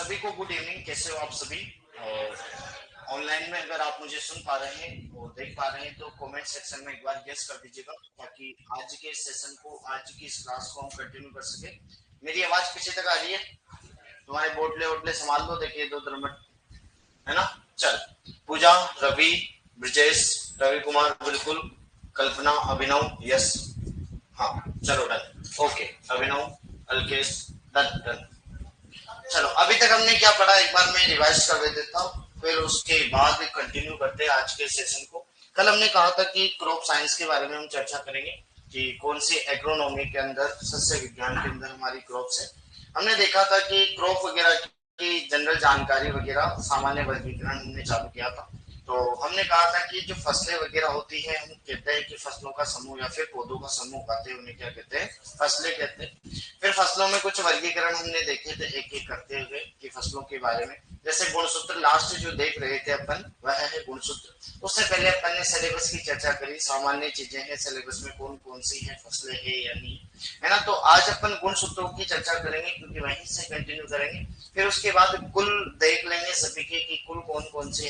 सभी को good evening. कैसे हो आप सभी? और ऑनलाइन में अगर आप मुझे सुन पा रहे हैं और देख पा रहे हैं तो कमेंट सेक्शन में एक बार यस कर दीजिएगा, ताकि आज के सेशन को, आज की इस क्लास को हम कंटिन्यू कर सके। मेरी आवाज पीछे तक आ रही है? तुम्हारे बोटले वोटले संभाल लो, देखिए दो मिनट, है ना? चल, पूजा, रवि, ब्रजेश, रवि कुमार, बिल्कुल, कल्पना, अभिनव, यस, हाँ, चलो डन, ओके, अभिनव, अल्केश, डन डन। चलो, अभी तक हमने क्या पढ़ा एक बार मैं रिवाइज कर देता हूँ, फिर उसके बाद कंटिन्यू करते हैं आज के सेशन को। कल हमने कहा था कि क्रॉप साइंस के बारे में हम चर्चा करेंगे कि कौन सी एग्रोनॉमी के अंदर, सस्य विज्ञान के अंदर हमारी क्रॉप्स है। हमने देखा था कि क्रॉप वगैरह की जनरल जानकारी वगैरह, सामान्य वर्गीकरण हमने चालू किया था। तो हमने कहा था कि जो फसलें वगैरह होती है, हम कहते हैं कि फसलों का समूह या फिर पौधों का समूह उगाते हैं, उन्हें क्या कहते हैं? फसलें कहते हैं। फिर फसलों में कुछ वर्गीकरण हमने देखे थे एक एक करते हुए कि फसलों के बारे में, जैसे गुणसूत्र लास्ट जो देख रहे थे अपन, वह है गुणसूत्र। उससे पहले अपन ने सिलेबस की चर्चा करी, सामान्य चीजें हैं सिलेबस में, कौन कौन सी है फसलें है या नहीं, है ना? तो आज अपन गुणसूत्रों की चर्चा करेंगे, क्योंकि वहीं से कंटिन्यू करेंगे। फिर उसके बाद कुल देख लेंगे सभी के कि कुल कौन कौन से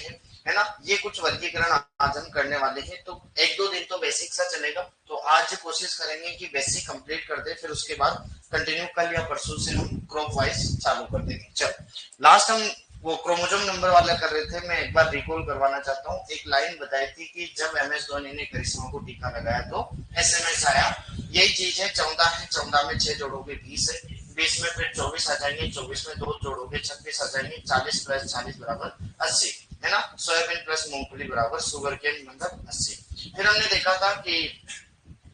है ना? ये कुछ वर्गीकरण आज हम करने वाले हैं। तो एक दो दिन तो बेसिक सा चलेगा, तो आज कोशिश करेंगे कि बेसिक कंप्लीट कर दे, फिर उसके बाद कंटिन्यू कल या परसों से हम क्रॉप वाइज चालू कर देंगे। चलो, लास्ट हम वो क्रोमोजोम नंबर वाला कर रहे थे, मैं एक बार रिकॉल करवाना चाहता हूँ। एक लाइन बताई थी कि जब MS धोनी ने करिश्मा को टीका लगाया तो SMS आया। यही चीज है, 14 है, 14 में 6 जोड़ोगे 20 है, 20 में फिर 24 आ जाएंगे, 24 में 2 जोड़ोगे 26 आ जाएंगे, 40 प्लस 40 बराबर 80, है ना? सोयाबीन प्लस मूंगफली बराबर शुगर केन मतलब 80। फिर हमने देखा था कि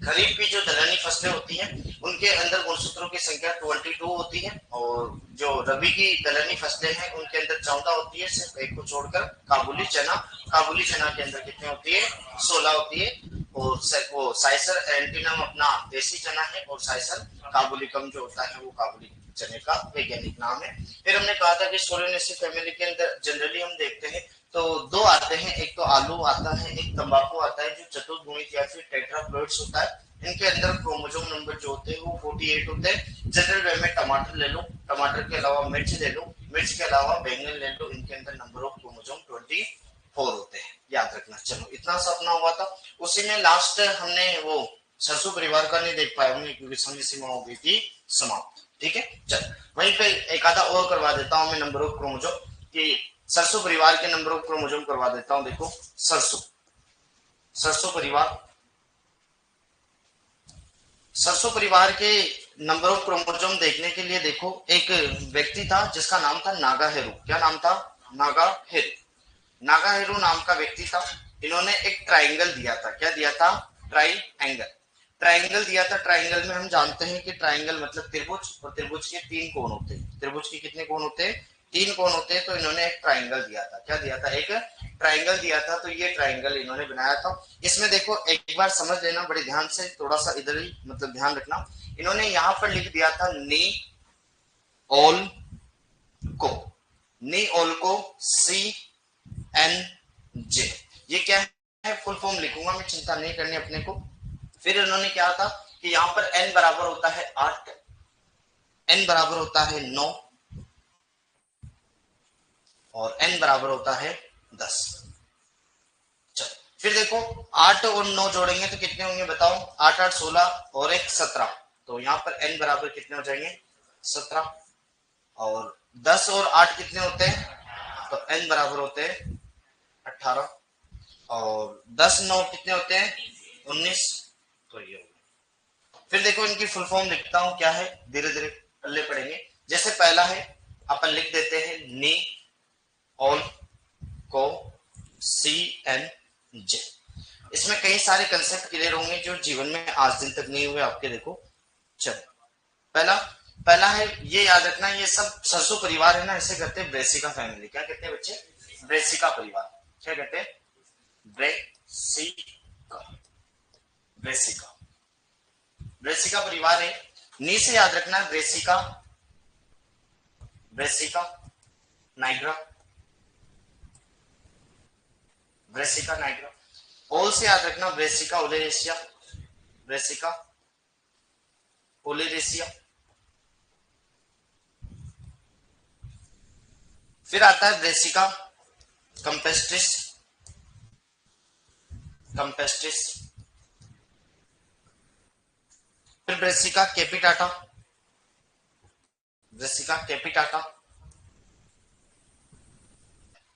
खरीफ की जो दलहनी फसलें होती हैं, उनके अंदर गुणसूत्रों की संख्या 22 होती है, और जो रबी की दलहनी फसलें हैं उनके अंदर 14 होती है, सिर्फ एक को छोड़कर। काबुली चना, काबुली चना के अंदर कितनी होती है? 16 होती है। और वो साइसर एंटीनम अपना देसी चना है, और साइसर काबुलिकम जो होता है वो काबुली चने का वैज्ञानिक नाम है। फिर हमने कहा था कि सोलेनेसी फैमिली के अंदर जनरली हम देखते हैं तो दो आते हैं, एक तो आलू आता है, एक तंबाकू आता है जो चतुर्गुणित या फिर टेट्राप्लॉइड्स होता है। इनके अंदर क्रोमोसोम नंबर जो होते हैं वो 48 होते हैं। जनरल वे में टमाटर ले लो, टमाटर के अलावा मिर्च ले लो, मिर्च के अलावा बैंगन ले लो, इनके अंदर नंबर ऑफ क्रोमोसोम 24 होते हैं, याद रखना। चलो, इतना सा अपना हुआ था। उसी में लास्ट हमने वो सरसों परिवार का नहीं देख पाए होंगे, क्योंकि समय सीमा हो गई थी समाप्त। ठीक है, चल वहीं पे एक आधा और करवा देता हूं मैं नंबर ऑफ क्रोमोसोम कि सरसों परिवार के नंबर ऑफ क्रोमोसोम करवा देता हूं। देखो, सरसों सरसों परिवार, सरसों परिवार के नंबर ऑफ क्रोमोसोम देखने के लिए देखो, एक व्यक्ति था जिसका नाम था नागाहेरू। क्या नाम था? नागाहेरू। नागाहेरू नाम का व्यक्ति था। इन्होंने एक ट्राइंगल दिया था। क्या दिया था? ट्राइंगल। ट्राइंगल दिया था। ट्राइंगल में हम जानते हैं कि ट्राइंगल मतलब त्रिभुज, और त्रिभुज के 3 कोण होते हैं। त्रिभुज के कितने कोण होते हैं? 3 कोण होते हैं। तो इन्होंने एक ट्राइंगल दिया था। क्या दिया था? एक ट्राइंगल दिया था। तो ये ट्राइंगल इन्होंने बनाया था। इसमें देखो, एक बार समझ लेना बड़े ध्यान से, थोड़ा सा इधर ही मतलब ध्यान रखना। इन्होंने यहाँ पर लिख दिया था नी ओल को, नी ओल को CNJ। ये क्या है? फुल फॉर्म लिखूंगा मैं, चिंता नहीं करनी अपने को। फिर इन्होंने क्या था कि यहाँ पर n बराबर होता है 8, n बराबर होता है 9, और n बराबर होता है 10। चलो, फिर देखो 8 और 9 जोड़ेंगे तो कितने होंगे बताओ? 8 8 16 और 1 17। तो यहाँ पर n बराबर कितने हो जाएंगे? 17। और 10 और 8 कितने होते हैं? तो n बराबर होते हैं 18। और 10 9 कितने होते हैं? 19। तो ये हो गया। फिर देखो, इनकी फुल फॉर्म लिखता हूं, क्या है? धीरे धीरे पल्ले पड़ेंगे। जैसे पहला है, अपन लिख देते हैं नी ऑल को CNJ। इसमें कई सारे कंसेप्ट क्लियर होंगे जो जीवन में आज दिन तक नहीं हुए आपके। देखो, चलो, पहला पहला है, ये याद रखना, ये सब सरसों परिवार है ना, इसे कहते हैं ब्रेसिका फैमिली। क्या कहते हैं बच्चे? ब्रेसिका परिवार। क्या कहते हैं? ब्रेसिका। ब्रेसिका, ब्रेसिका परिवार है। नी से याद रखना Brassica, Brassica nigra, Brassica nigra. ओल से याद रखना ब्रेसिका ओलेरेसिया, ब्रेसिका ओलेरेसिया। फिर आता है ब्रेसिका कंपेस्ट्रिस, कंपेस्ट्रिस, फिर Brassica capitata, Brassica capitata,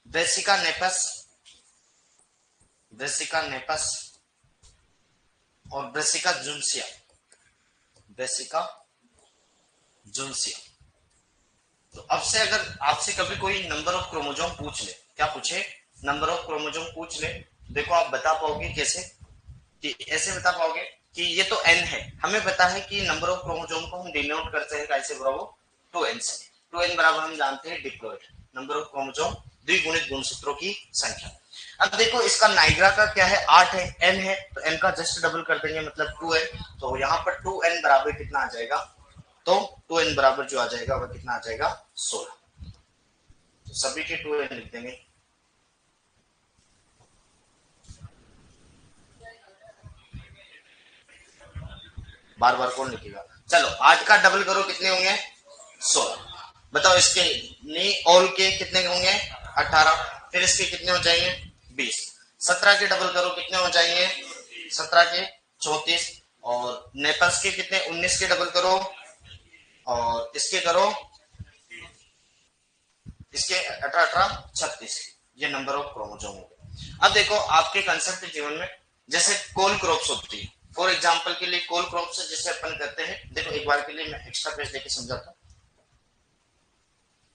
Brassica napus, Brassica napus, और ब्रेसिका जुन्सिया, ब्रेसिका जुन्सिया। तो अब से अगर आपसे कभी कोई नंबर ऑफ क्रोमोजोम पूछ ले, क्या पूछे, नंबर ऑफ क्रोमोजोम पूछ ले, देखो आप बता पाओगे कैसे, कि ऐसे बता पाओगे कि ये तो n है, हमें पता है कि नंबर ऑफ क्रोमोजोम को हम डिनोट करते हैं कैसे बराबर 2n से, 2n बराबर हम जानते हैं डिप्लॉइड, नंबर ऑफ क्रोमोजोम द्विगुणित गुणसूत्रों की संख्या। अब देखो इसका नाइग्रा का क्या है, 8 है, n है, तो n का जस्ट डबल कर देंगे मतलब 2n, तो यहाँ पर 2n बराबर कितना आ जाएगा, तो 2n बराबर जो आ जाएगा वह कितना आ जाएगा 16, तो सभी के 2n लिख देंगे। बार बार कौन लिखेगा, चलो 8 का डबल करो कितने होंगे 16, बताओ इसके नहीं ऑल के कितने होंगे 18, फिर इसके कितने हो जाएंगे 20, 17 के डबल करो कितने हो जाएंगे 17 के 34, और नेपल्स के कितने 19 के डबल करो, और इसके करो इसके 18-18-36, ये नंबर ऑफ क्रोमोजोम हो गए। अब देखो आपके कंसेप्ट जीवन में जैसे कोल क्रॉप्स होती है, फॉर एग्जांपल के लिए कोल क्रॉप्स जैसे अपन करते हैं, देखो एक बार के लिए मैं एक्स्ट्रा पेज लेके समझाता हूँ।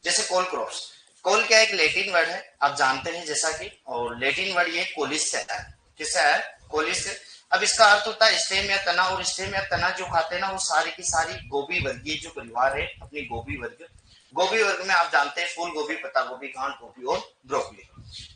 जैसे कोल क्रॉप्स, कोल क्या एक लेटिन वर्ड है आप जानते हैं जैसा कि, और लेटिन वर्ड ये कोलिस से आया है, किससे आया है कोलिस से। अब इसका अर्थ होता है स्टेम या तना, और स्टेम या तना जो खाते हैं ना वो सारी की सारी गोभी वर्गीय जो परिवार है अपनी गोभी वर्ग, गोभी वर्ग में आप जानते हैं फूल गोभी, पत्ता गोभी, गांठ गोभी और ब्रोकली,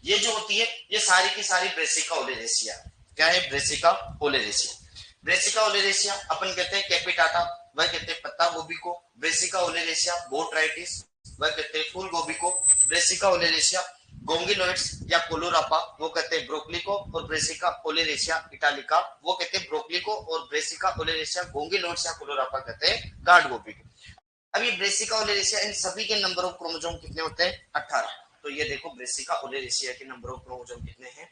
ये जो होती है ये सारी की सारी ब्रेसिका ओलेरेसिया, क्या है ब्रेसिका ओलेरेसिया। ब्रेसिका ओलेरेसिया अपन कहते हैं कैपिटाटा, वह कहते हैं पत्ता गोभी को, ब्रेसिका ओलेरेसिया बोट्राइटिस, वह कहते हैं फूल गोभी को, ब्रेसिका ओलेरेसिया गोंगिलोइड्स या कोलोरापा वो कहते हैं ब्रोकली को, और ब्रेसिका ओलेरेसिया इटालिका वो कहते हैं ब्रोकली को, और ब्रेसिका ओलेरेसिया गोंगिलोइड्स या कोलोरापा कहते हैं गांठ गोभी को। अब ये ब्रेसिका ओलेरेसिया इन सभी के नंबर ऑफ क्रोमोसोम कितने होते हैं 18, तो ये देखो ब्रेसिका ओलेरेसिया के नंबर ऑफ क्रोमोसोम कितने हैं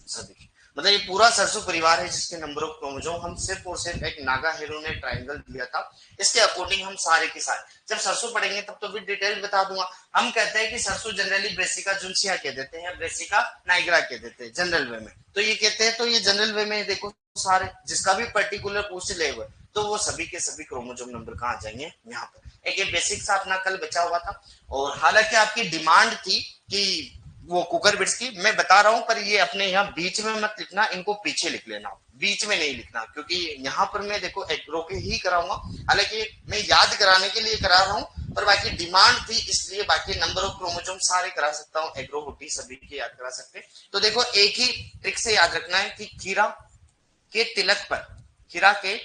सभी के, मतलब ये पूरा सरसों परिवार है जिसके नंबर ऑफ क्रोमोसोम हम सिर्फ और सिर्फ एक नागा हेरो ने ट्रायंगल दिया था, इसके अकॉर्डिंग हम सारे के सारे जब सरसों पढ़ेंगे तब तो भी डिटेल बता दूंगा। हम कहते हैं कि सरसों जनरली ब्रेसिका जुन्सिया कह देते हैं, ब्रेसिका नाइग्रा कह देते हैं जनरल वे में, तो ये कहते हैं, तो ये जनरल वे में देखो सारे जिसका भी पर्टिकुलर पूछ ले तो वो सभी के सभी क्रोमोसोम नंबर कहाँ आ जाएंगे यहाँ पर। एक ये बेसिक सा अपना कल बचा हुआ था, और हालांकि आपकी डिमांड थी कि वो कुकर बिट्स की मैं बता रहा हूं, पर ये अपने यहाँ बीच में मत लिखना, इनको पीछे लिख लेना, बीच में नहीं लिखना, क्योंकि यहाँ पर मैं देखो एग्रो के ही कराऊंगा, हालांकि मैं याद कराने के लिए करा रहा हूँ, पर बाकी डिमांड थी इसलिए बाकी नंबर ऑफ क्रोमोसोम सारे करा सकता हूँ, एग्रो होटी सभी के याद करा सकते। तो देखो एक ही ट्रिक से याद रखना है कि खीरा के तिलक पर, खीरा के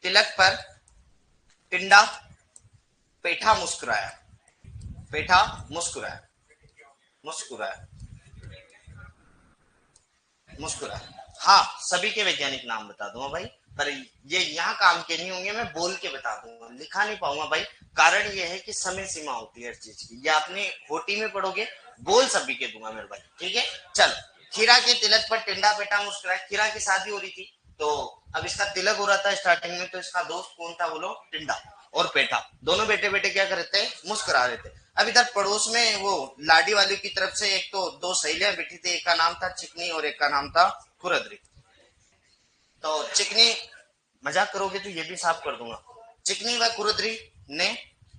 तिलक पर टिंडा पेठा मुस्कुराया, पेठा मुस्कुराया, मुस्कुराया, मुस्कुराया, हाँ सभी के वैज्ञानिक नाम बता दूंगा भाई, पर ये यहाँ काम के नहीं होंगे, मैं बोल के बता दूंगा, लिखा नहीं पाऊंगा भाई, कारण ये है कि समय सीमा होती है हर चीज की, ये आपने होटी में पढ़ोगे, बोल सभी के दूंगा मेरे भाई, ठीक है। चलो खीरा के तिलक पर टिंडा पेटा मुस्कुराया, खीरा की शादी हो रही थी, तो अब इसका तिलक हो रहा था स्टार्टिंग में, तो इसका दोस्त कौन था बोलो, टिंडा और पेठा, दोनों बेटे बेटे क्या कर रहे थे, मुस्कुरा रहे थे। अब इधर पड़ोस में वो लाडी वाली की तरफ से एक तो दो सहेलियां बैठी थी, एक का नाम था चिकनी और एक का नाम था खुरदरी। तो चिकनी, मजाक करोगे तो ये भी साफ कर दूंगा, चिकनी व खुरदरी ने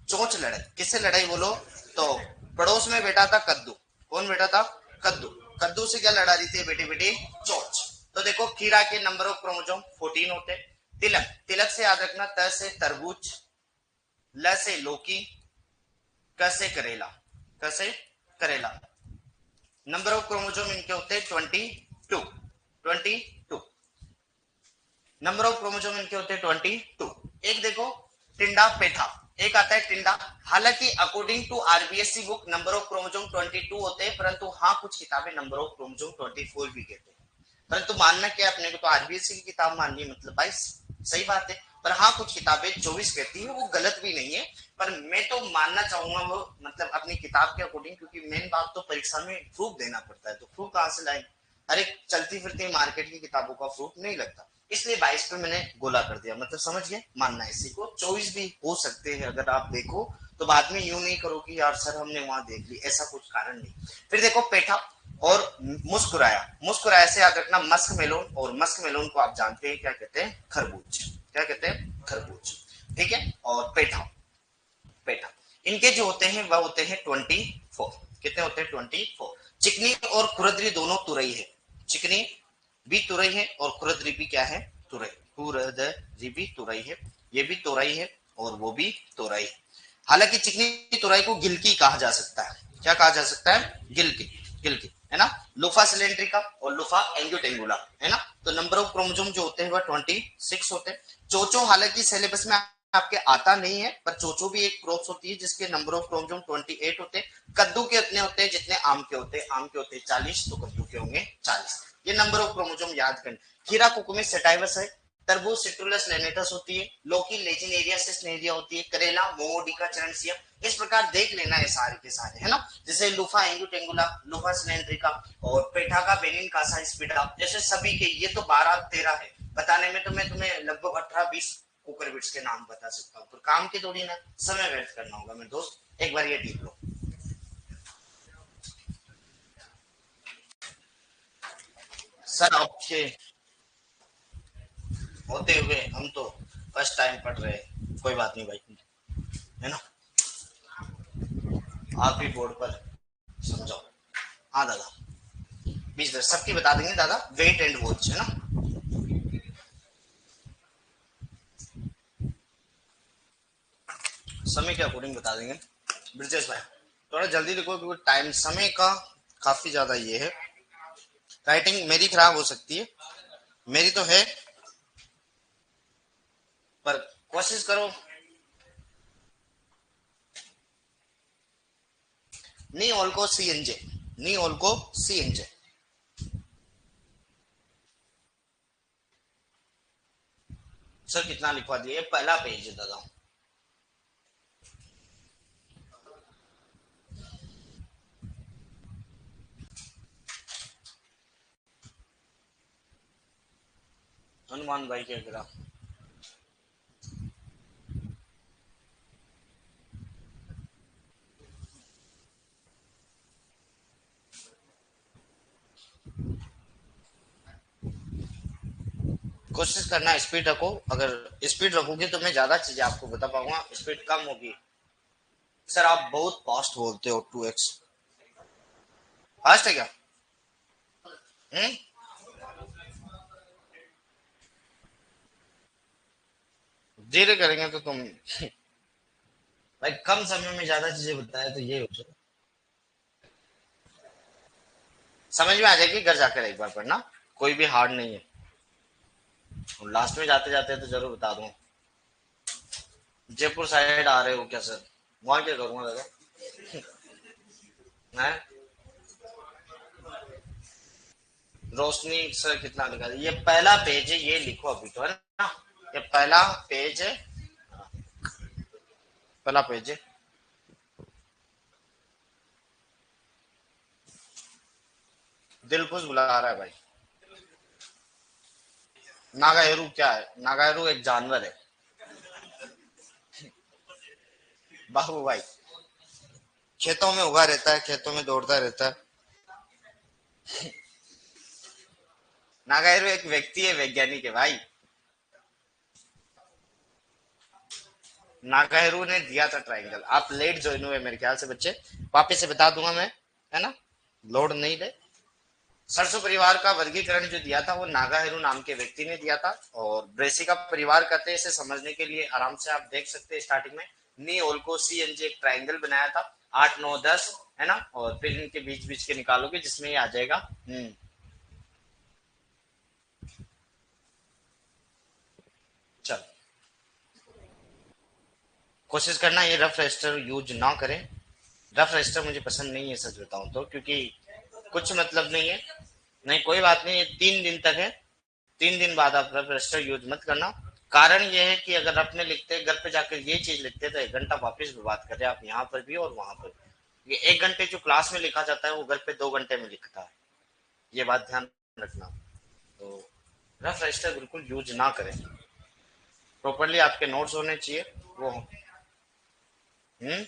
चोंच लड़ाई, किससे लड़ाई बोलो, तो पड़ोस में बैठा था कद्दू, कौन बैठा था कद्दू, कद्दू से क्या लड़ा रही थी बेटी बेटी चोंच। तो देखो खीरा के नंबर ऑफ क्रोमोसोम 14 होते, तिलक, तिलक से याद रखना त से तरबूज, ल से लौकी, क से करेला, क से करेला, नंबर ऑफ क्रोमोसोम इनके होते हैं 22, 22 नंबर ऑफ क्रोमोसोम इनके होते हैं 22। एक देखो टिंडा पेठा, एक आता है टिंडा, हालांकि according to RBSC book number of chromosome 22 होते हैं, परंतु हाँ कुछ किताबें नंबर ऑफ क्रोमोसोम 24 भी कहते हैं, परंतु मानना क्या अपने को, तो आरबीएससी की किताब मान ली मतलब 22, सही बात है। पर हाँ कुछ किताबें 24 कहती है, वो गलत भी नहीं है, पर मैं तो मानना चाहूंगा वो मतलब अपनी किताब के अकॉर्डिंग, क्योंकि मेन बात तो परीक्षा में प्रूफ देना पड़ता है, तो प्रूफ कहाँ से लाए? अरे चलती फिरती मार्केट की किताबों का प्रूफ नहीं लगता, इसलिए 22 पे मैंने गोला कर दिया, मतलब समझ गए, मानना इसी को 24 भी हो सकते हैं अगर आप देखो, तो बाद में यूं नहीं करो कि यार सर हमने वहां देख ली, ऐसा कुछ कारण नहीं। फिर देखो पेठा और मुस्कुराया, मुस्कुराया से याद रखना मस्क मेलोन, और मस्क मेलोन को आप जानते हैं क्या कहते हैं? खरबूज, क्या कहते हैं? खरबूज, ठीक है। और पेठा, पेठा इनके जो होते हैं वह होते हैं 24, कितने होते हैं? 24। चिकनी और कुरदरी दोनों तुरई है, चिकनी भी तुरई है और कुरदरी भी क्या है? तुरई, कुरदरी भी तुरई है, ये भी तुरई है और वो भी तुरई है। हालांकि चिकनी तुरई को गिलकी कहा जा सकता है, क्या कहा जा सकता है? गिलकी, गिलकी है ना। लुफा सिलेंड्रिका और लुफा एंग्यूटेंगुला है ना। तो नंबर ऑफ क्रोमोसोम जो होते हैं वह 26 होते हैं। चोचो हालांकि सिलेबस में आपके आता नहीं है, पर चोचो भी एक क्रॉप्स होती है जिसके नंबर ऑफ क्रोमोसोम 28 होते हैं। कद्दू के उतने होते हैं जितने आम के होते हैं, आम के होते हैं 40, तो कद्दू के होंगे 40। ये नंबर ऑफ क्रोमोसोम याद करें। खीरा कुकुमिस सेटाइवस है, तरबूज सिट्रुलस लेनेटस होती है, लौकी लेजिनेरिया सिस्नेरिया होती है, करेला मोमोडिका चरणसिया। इस प्रकार देख लेना है सारे के सारे, है ना। जैसे लुफा एंग्यूटेंगुला, लुफा सिलेंड्रिका और पेठा का बेनिन कासा स्पिडा, जैसे सभी के ये तो 12-13 है, बताने में तो मैं तुम्हें लगभग 18-20 कुकर बिट्स के नाम बता सकता हूँ, पर काम की थोड़ी ना समय व्यर्थ करना होगा मेरे दोस्त, एक बार ये टीप लो। सर आपके होते हुए हम तो फर्स्ट टाइम पढ़ रहे हैं, कोई बात नहीं भाई, है ना। आप ही बोर्ड पर समझाओ। हाँ दादा, 20 सबकी बता देंगे दादा, वेट एंड वॉच है ना। समय के अकॉर्डिंग बता देंगे। ब्रिजेश भाई थोड़ा जल्दी लिखो क्योंकि टाइम समय का काफी ज्यादा ये है। राइटिंग मेरी खराब हो सकती है, मेरी तो है, पर कोशिश करो। नी ऑल को CNJ, नी ऑल को CNJ। सर कितना लिखवा दिए? पहला पेज है दादा। हनुमान भाई क्या गिरा? कोशिश करना स्पीड रखो, अगर स्पीड रखोगे तो मैं ज्यादा चीजें आपको बता पाऊंगा, स्पीड कम होगी। सर आप बहुत फास्ट बोलते हो, 2x फास्ट है क्या? हम्म। धीरे करेंगे तो तुम भाई कम समय में ज्यादा चीजें बताए तो ये होता है। समझ में आ जाएगी, घर जाकर एक बार पढ़ना, कोई भी हार्ड नहीं है। और लास्ट में जाते जाते तो जरूर बता दूं। जयपुर साइड आ रहे हो क्या सर? वहां क्या करूंगा दादा? है रोशनी सर कितना लिखा है? ये पहला पेज है, ये लिखो अभी तो, है ना। ये पहला पेज है, पहला पेज है। दिल खुश बुला रहा है भाई। नागाहेरू क्या है? नागाहेरू एक जानवर है बाबू भाई, खेतों में उगा रहता है, खेतों में दौड़ता रहता है। नागाहेरू एक व्यक्ति है, वैज्ञानिक है भाई। नागाहेरू ने दिया था ट्राइंगल, आप लेट ज्वाइन हुए मेरे ख्याल से बच्चे, वापिस से बता दूंगा मैं, है ना। लोड नहीं ले। सरसों परिवार का वर्गीकरण जो दिया था वो नागाहेरू नाम के व्यक्ति ने दिया था, और ब्रेसिका परिवार कहते हैं, इसे समझने के लिए आराम से आप देख सकते हैं स्टार्टिंग में नी ओल्को CNJ एक ट्राइंगल बनाया था, 8 9 10, है ना। और फिर इनके बीच बीच के निकालोगे जिसमें ये आ जाएगा। चल कोशिश करना ये रफ रजिस्टर यूज ना करें, रफ रजिस्टर मुझे पसंद नहीं है सच बताऊं तो, क्योंकि कुछ मतलब नहीं है। नहीं कोई बात नहीं, ये 3 दिन तक है, 3 दिन बाद आप रफ रजिस्टर यूज मत करना। कारण ये है कि अगर अपने लिखते घर पे जाकर ये चीज लिखते तो 1 घंटा वापस बर्बाद कर रहे हैं आप, यहाँ पर भी और वहां पर भी। ये 1 घंटे जो क्लास में लिखा जाता है वो घर पे 2 घंटे में लिखता है, ये बात ध्यान रखना। तो रफ रजिस्टर बिल्कुल यूज ना करें, प्रॉपरली आपके नोट्स होने चाहिए वो। हम्म,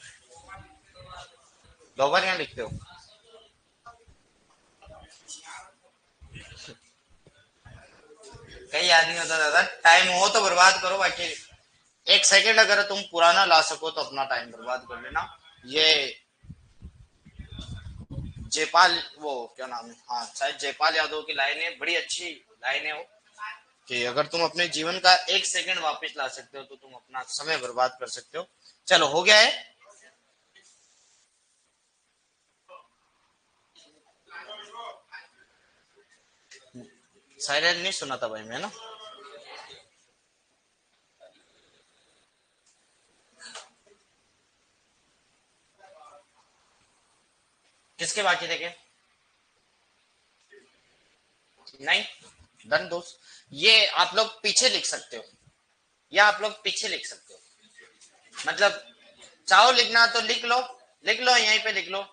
2 बार यहाँ लिखते हो? कई याद नहीं होता दादा, टाइम हो तो बर्बाद करो, बाकी 1 सेकंड अगर तुम पुराना ला सको तो अपना टाइम बर्बाद कर लेना। ये जयपाल, वो क्या नाम है, हाँ शायद जयपाल यादव की लाइन है, बड़ी अच्छी लाइन है वो, कि अगर तुम अपने जीवन का 1 सेकंड वापस ला सकते हो तो तुम अपना समय बर्बाद कर सकते हो। चलो हो गया है। साइलेंट नहीं सुना था भाई मैं ना। किसके बाकी थे? नहीं, डन दोस्त। ये आप लोग पीछे लिख सकते हो, या आप लोग पीछे लिख सकते हो, मतलब चाहो लिखना तो लिख लो, लिख लो यहीं पे लिख लो,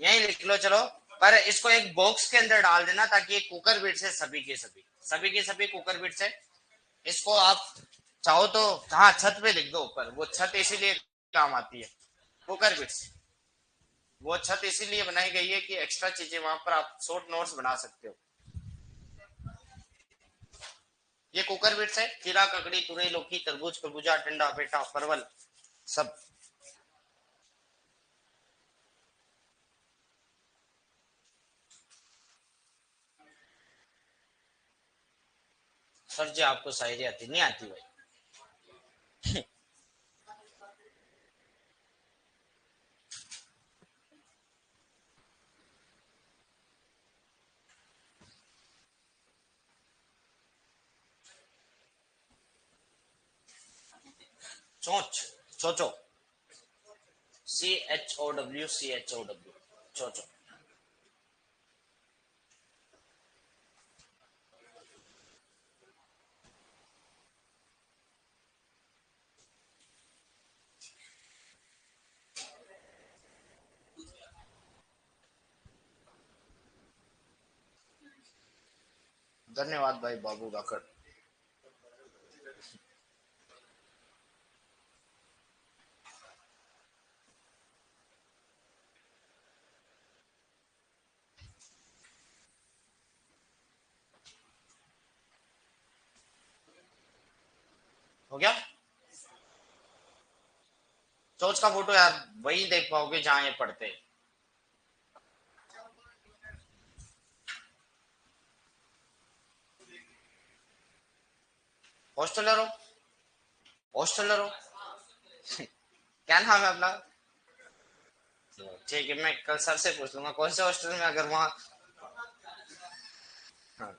यहीं लिख लो चलो। पर इसको एक बॉक्स के अंदर डाल देना ताकि ये कुकर बिट्स है, सभी के सभी कुकर बिट्स है। इसको आप चाहो तो, हाँ छत पे लिख दो ऊपर, वो छत इसीलिए काम आती है, कुकर बिट्स। वो छत इसीलिए बनाई गई है कि एक्स्ट्रा चीजें वहां पर आप शॉर्ट नोट्स बना सकते हो। ये कुकर बिट्स है, खीरा ककड़ी तुरई लौकी तरबूज खरबूजा टिंडा पेठा परवल सब। सर जी आपको शायरी आती नहीं? आती भाई। चोच, चोचो, CHOW, चोचो। धन्यवाद भाई बाबू बाकर। हो गया? चोच का फोटो यार वही देख पाओगे जहां ये पढ़ते हैं। हॉस्टलर हो? हॉस्टलर हो? क्या नाम है अपना? ठीक है, मैं कल सर से पूछ लूंगा कौन से हॉस्टल में, अगर वहाँ। हाँ,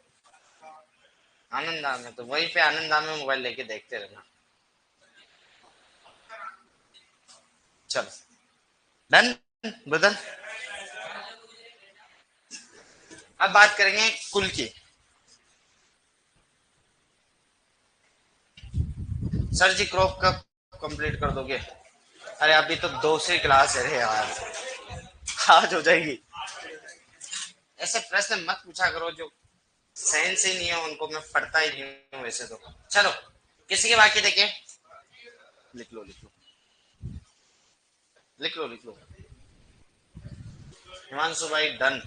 आनंद धाम है तो वहीं पे आनंद धाम में मोबाइल लेके देखते रहना। चल, डन बदल। अब बात करेंगे कुल की। सर जी क्रॉप कब कंप्लीट कर दोगे? अरे अभी तो दूसरी क्लास है रे यार, आज हो जाएगी। ऐसे प्रश्न मत पूछा करो जो सेंस ही नहीं है उनको, मैं पढ़ता ही नहीं हूँ वैसे तो। चलो, किसी के बाकी देखे? लिख लो लिख लो लिख लो लिख लो। हिमांशु भाई डन।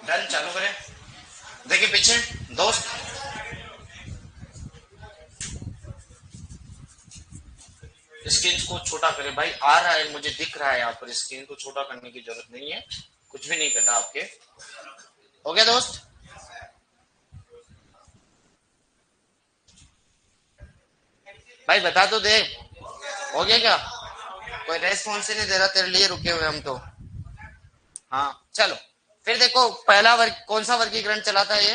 डन, चालू करें। देखिए पीछे दोस्त, स्क्रीन को छोटा करें भाई, आ रहा है मुझे दिख रहा है यहाँ पर, स्क्रीन को छोटा करने की जरूरत नहीं है, कुछ भी नहीं कटा आपके। हो गया दोस्त? भाई बता तो दे, हो गया क्या? कोई रेस्पॉन्स ही नहीं दे रहा, तेरे लिए रुके हुए हम तो। हाँ चलो, फिर देखो पहला वर्ग कौन सा वर्गीकरण चला था ये?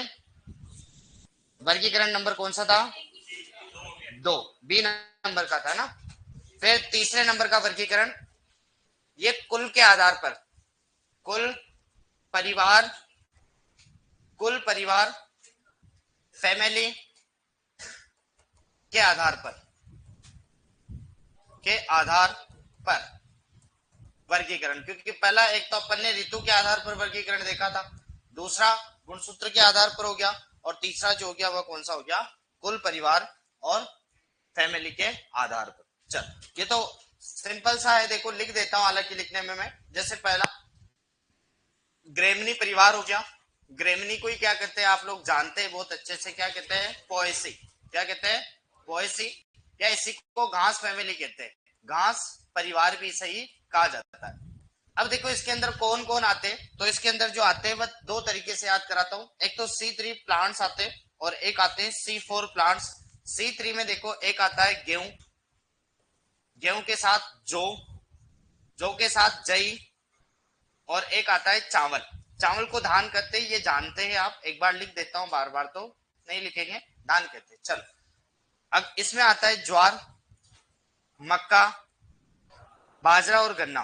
वर्गीकरण नंबर कौन सा था? 2, बी नंबर का था ना। फिर तीसरे नंबर का वर्गीकरण, ये कुल के आधार पर, कुल परिवार, कुल परिवार फैमिली के आधार पर, के आधार पर वर्गीकरण। क्योंकि पहला एक तो अपन ने ऋतु के आधार पर वर्गीकरण देखा था, दूसरा गुणसूत्र के आधार पर हो गया, और तीसरा जो हो गया वह कौन सा हो गया? कुल परिवार और फैमिली के आधार पर। चल, ये तो सिंपल सा है, देखो लिख देता हूं, हालांकि लिखने में मैं, जैसे पहला ग्रेमनी परिवार हो गया। ग्रेमनी को ही क्या कहते हैं आप लोग जानते हैं बहुत अच्छे से, क्या कहते हैं? पोएसी। क्या कहते हैं? पोएसी, या इसी को घास फैमिली कहते हैं, घास परिवार भी सही कहा जाता है। अब देखो इसके अंदर कौन कौन आते हैं, तो इसके अंदर जो आते हैं वह दो तरीके से याद कराता हूं। एक तो C3 प्लांट्स आते हैं और एक आते हैं C4 प्लांट्स। C3 में देखो एक आता है गेहूं, गेहूं के साथ जौ, जौ के साथ जई, और एक आता है चावल। चावल को धान कहते हैं, ये जानते हैं आप, एक बार लिख देता हूं, बार बार तो नहीं लिखेंगे, धान कहते हैं। चलो, अब इसमें आता है ज्वार, मक्का, बाजरा और गन्ना,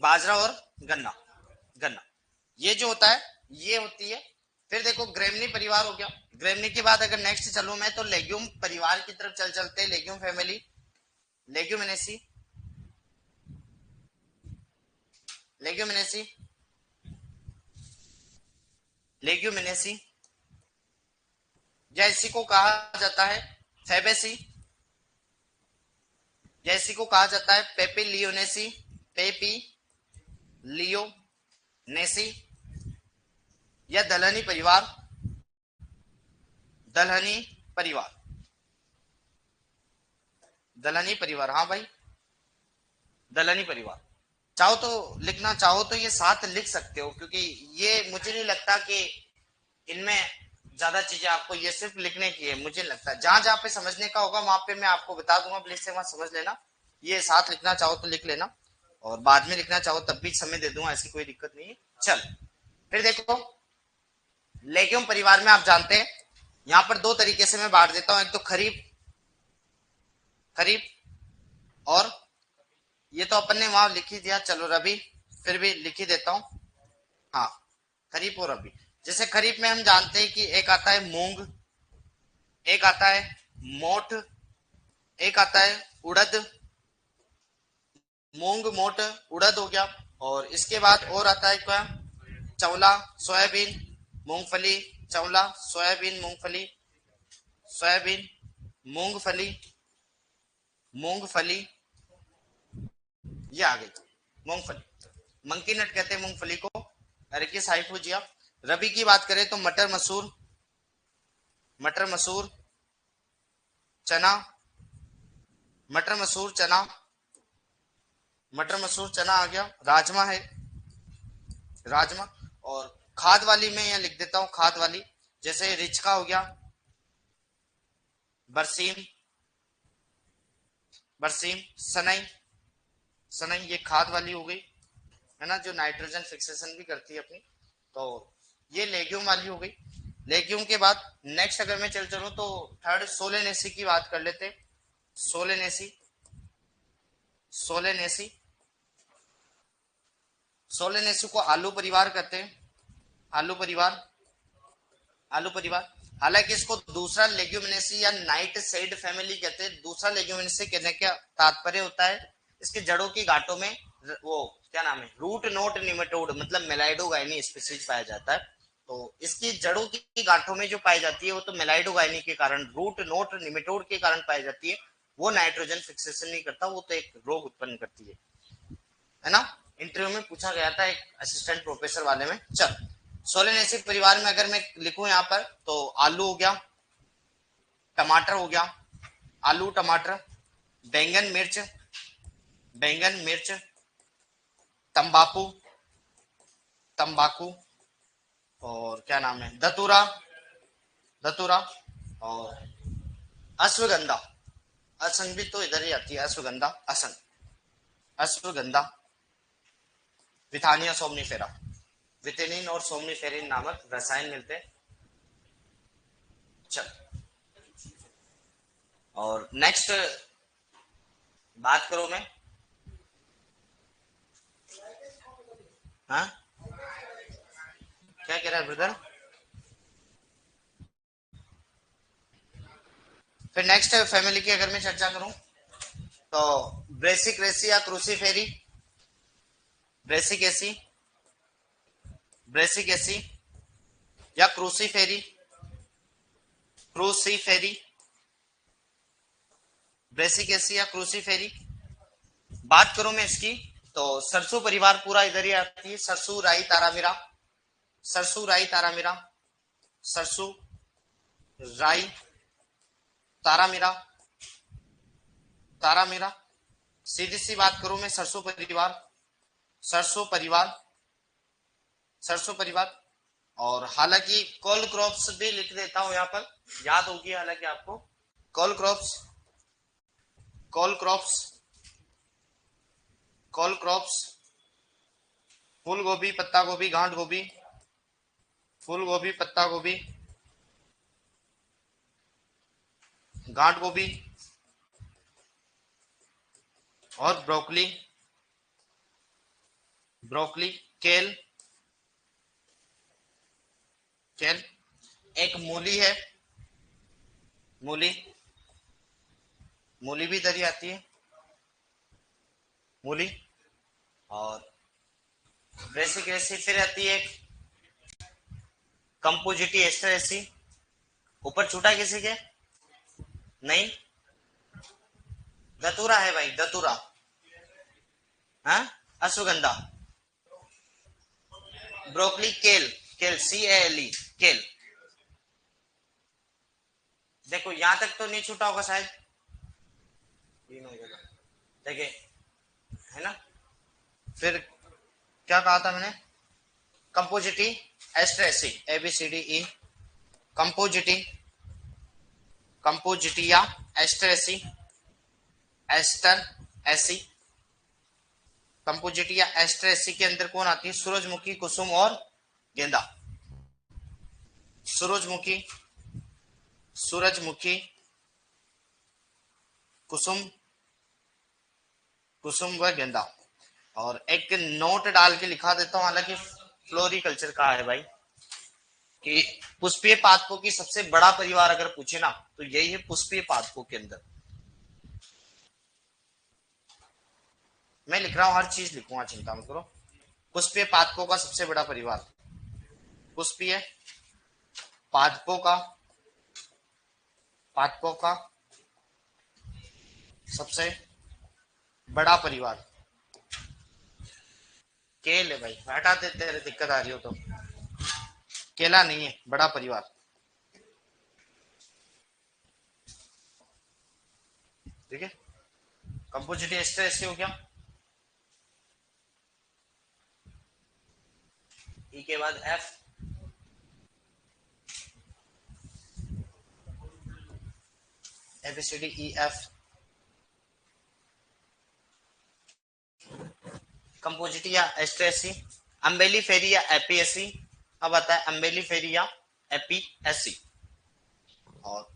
बाजरा और गन्ना, गन्ना, ये जो होता है ये होती है। फिर देखो ग्रेमनी परिवार हो गया। ग्रेमनी के बाद अगर नेक्स्ट चलूं मैं, तो लेग्यूम परिवार की तरफ चल चलते हैं, legume family, Leguminosae, Leguminosae, Leguminosae, या इसी को कहा जाता है फेबेसी, या इसी को कहा जाता है पेपिलियोनेसी, पेपी लियोनेसी, या दलहनी परिवार, दलहनी परिवार, दलहनी परिवार, हाँ भाई दलहनी परिवार। चाहो तो लिखना चाहो तो ये साथ लिख सकते हो, क्योंकि ये मुझे नहीं लगता कि इनमें ज्यादा चीजें आपको ये सिर्फ लिखने की है, मुझे लगता है जहां जहां पे समझने का होगा वहां पे मैं आपको बता दूंगा, प्लीज से वहां समझ लेना। ये साथ लिखना चाहो तो लिख लेना, और बाद में लिखना चाहो तब भी समय दे दूंगा, ऐसी कोई दिक्कत नहीं है। चल, फिर देखो लेग्यूम परिवार में आप जानते हैं, यहां पर दो तरीके से मैं बांट देता हूं, एक तो खरीफ, खरीफ, और ये तो अपन ने वहां लिख ही दिया, चलो रबी, फिर भी लिख ही देता हूं। हाँ, खरीफ और रबी। जैसे खरीफ में हम जानते हैं कि एक आता है मूंग, एक आता है मोठ, एक आता है उड़द, मूंग मोठ उड़द हो गया, और इसके बाद और आता है क्या? चौला, सोयाबीन, मूंगफली, चौला, सोयाबीन, मूंगफली, सोयाबीन, मूंगफली, मूंगफली, ये आ गई मूंगफली, मंकी नट कहते हैं मूंगफली को, अरे किस हाई फूजिया। रबी की बात करें तो मटर मसूर, मटर मसूर, चना, मटर मसूर चना, मटर मसूर चना आ गया, राजमा है, राजमा। और खाद वाली में यह लिख देता हूं, खाद वाली, जैसे रिचका हो गया, बरसीम, बरसीम, सनई, सनई, ये खाद वाली हो गई, है ना, जो नाइट्रोजन फिक्सेशन भी करती है अपनी। तो ये लेग्यूम वाली हो गई। लेग्यूम के बाद नेक्स्ट अगर मैं चल चलूं तो थर्ड सोलेनेसी की बात कर लेते। सोलेनेसी, सोलेनेसी, सोलेनेसी को आलू परिवार कहते हैं, आलू परिवार, आलू परिवार। हालांकि इसको दूसरा लेग्यूमिनेसी या नाइट सेड फैमिली कहते हैं। दूसरा लेग्यूमिनेसी कहने का तात्पर्य होता है इसके जड़ों की गांठों में वो क्या नाम है, रूट नोट निमेटोड, मतलब मेलाइडोगाइनी स्पीसीज पाया जाता है। तो इसकी जड़ों की गांठों में जो पाई जाती है वो तो मेलाइडोगाइनी के कारण, रूट नोट निमेटोड के कारण पाई जाती है। वो नाइट्रोजन फिक्सेशन नहीं करता, वो तो एक रोग उत्पन्न करती है ना। इंटरव्यू में पूछा गया था एक असिस्टेंट प्रोफेसर वाले में। चल, सोलेनेसी परिवार में अगर मैं लिखूं यहाँ पर तो आलू हो गया, टमाटर हो गया, आलू टमाटर, बैंगन मिर्च, बैंगन मिर्च, तंबाकू, तंबाकू, और क्या नाम है, धतूरा, धतूरा, और अश्वगंधा, असंग भी तो इधर ही आती है, अश्वगंधा, असंग, अश्वगंधा, विथानिया सोमनीफेरा, विटेनिन और सोमनीफेरिन नामक रसायन मिलते हैं। चल, और नेक्स्ट बात करो मैं, हाँ क्या कह रहा है ब्रदर? फिर नेक्स्ट फैमिली की अगर मैं चर्चा करूं तो ब्रेसिक या क्रूसीफेरी, ब्रेसिक ब्रेसिकेसी या क्रूसीफेरी, क्रूसीफेरी, ब्रेसिकेसी या क्रूसीफेरी। बात करूं मैं इसकी तो सरसों परिवार पूरा इधर ही आती है, सरसों राई तारामीरा, सरसों राई तारामीरा, सरसों राई तारामीरा, तारामीरा। सीधी सी बात करूं मैं, सरसों परिवार, सरसों परिवार, सरसों परिवार। और हालांकि कॉल क्रॉप्स भी लिख देता हूं यहां पर, याद होगी हालांकि आपको, cole crops, cole crops, cole crops, फूल गोभी, पत्ता गोभी, गांठ गोभी, फूल गोभी, पत्ता गोभी, गांठ गोभी और ब्रोकली, ब्रोकली, केल, केल। एक मूली है, मूली, मूली भी इधर ही आती है, मूली। और बेसिक रेसी फिर आती है कंपोजिटी एस्टर एसी, ऊपर छूटा किसी के? नहीं, दतूरा है भाई, दतूरा, हाँ, अश्वगंधा, ब्रोकली, केल, केल, CALE, केल। देखो यहां तक तो नहीं छूटा होगा शायद, देखिए, है ना? फिर क्या कहा था मैंने? Compositae asteraceae, ABCDE, compositae, compositae asteraceae, asteraceae, compositae asteraceae के अंदर कौन आती है? सूरजमुखी, कुसुम और गेंदा, सूरजमुखी, सूरजमुखी, कुसुम, कुसुम व गेंदा। और एक नोट डाल के लिखा देता हूं, हालांकि फ्लोरिकल्चर का है भाई, कि पुष्पीय पादपों की सबसे बड़ा परिवार अगर पूछे ना तो यही है पुष्पीय पादपों के अंदर। मैं लिख रहा हूं, हर चीज लिखूंगा, चिंता मत करो। पुष्पीय पादपों का सबसे बड़ा परिवार, पुष्पीय पादपों का, पादपों का सबसे बड़ा परिवार केल है भाई, हटा देते हैं, दिक्कत आ रही हो तो। केला नहीं है, बड़ा परिवार, ठीक है। कंपोजिटी एस्टर ऐसे हो गया, ई के बाद एफ, ABCDEF, कंपोजिटी या एस्ट्रेसी, अम्बेली फेरी या एपीएससी। अब आता है अम्बेली फेरी या एपीएससी। और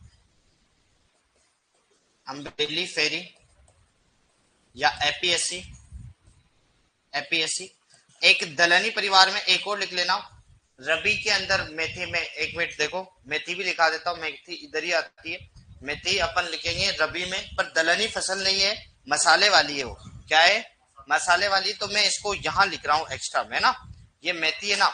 अम्बेली फेरी या एपीएससी, एपीएससी। एक दलहनी परिवार में एक और लिख लेना, रबी के अंदर मेथी में, एक मिनट देखो, मेथी भी लिखा देता हूं, मेथी इधर ही आती है, मेथी अपन लिखेंगे रबी में, पर दलहनी फसल नहीं है, मसाले वाली है वो। क्या है? मसाले वाली। तो मैं इसको यहां लिख रहा हूं एक्स्ट्रा में ना, ये मेथी है ना,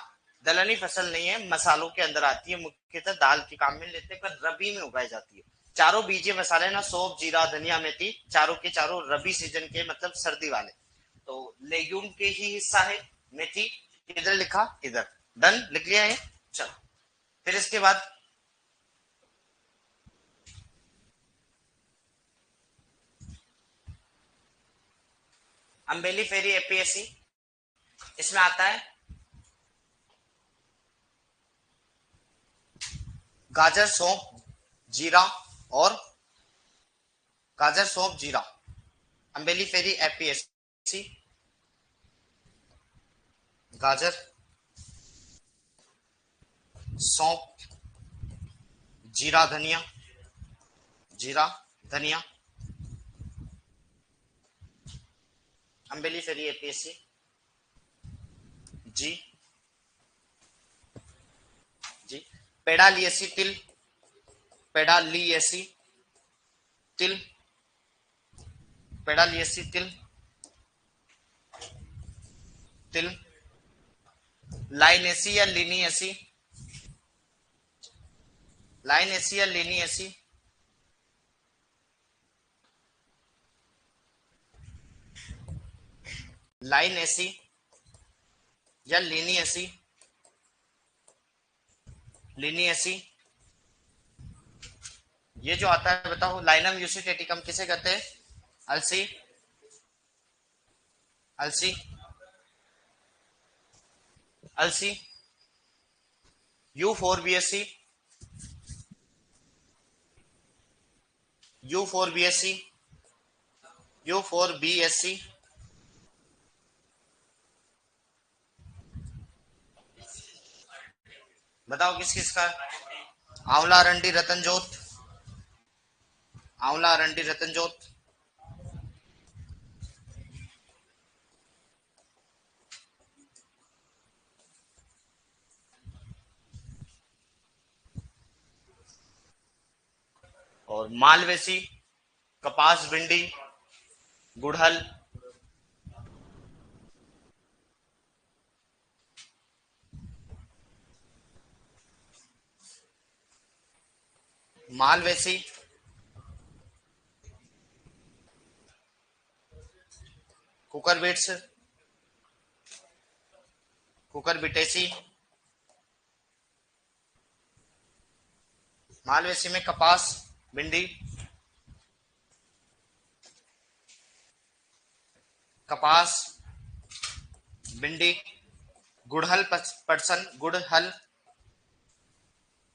दलहनी फसल नहीं है, मसालों के अंदर आती है, मुख्यतः दाल के काम में लेते हैं, पर रबी में उगाई जाती है। चारों बीजे मसाले ना, सौंफ, जीरा, धनिया, मेथी, चारों के चारों रबी सीजन के, मतलब सर्दी वाले। तो लेग्यूम के ही हिस्सा है मेथी। इधर लिखा, इधर डन, लिख लिया है। चलो, फिर इसके बाद अम्बेली फेरी एपीएससी, इसमें आता है गाजर, सौंफ, जीरा और गाजर सौंफ जीरा, अम्बेली फेरी एपीएससी, गाजर सौंफ जीरा धनिया, जीरा धनिया, अम्बेली फेरी एपीएससी। जी जी। पेडालियसी तिल, पेडालियसी तिल, पेडालियसी तिल, तिल। लाइनेसी या लिनियसी, लाइनेसी या लिनियसी, लाइनेसी या लिनियसी, लिनियसी। ये जो आता है बताओ, लाइनम यूसिटेटिकम किसे कहते हैं? अलसी, अलसी, अलसी। U4BSC, U4BSC, U4BSC। बताओ किस किस का? आंवला अरंडी रतनजोत, आंवला अरंडी रतनजोत। और मालवेसी, कपास भिंडी, गुड़हल, malvaceae, cucurbits, cucurbitaceae. Malvaceae में कपास भिंडी, कपास भिंडी, गुड़हल पटसन, गुड़हल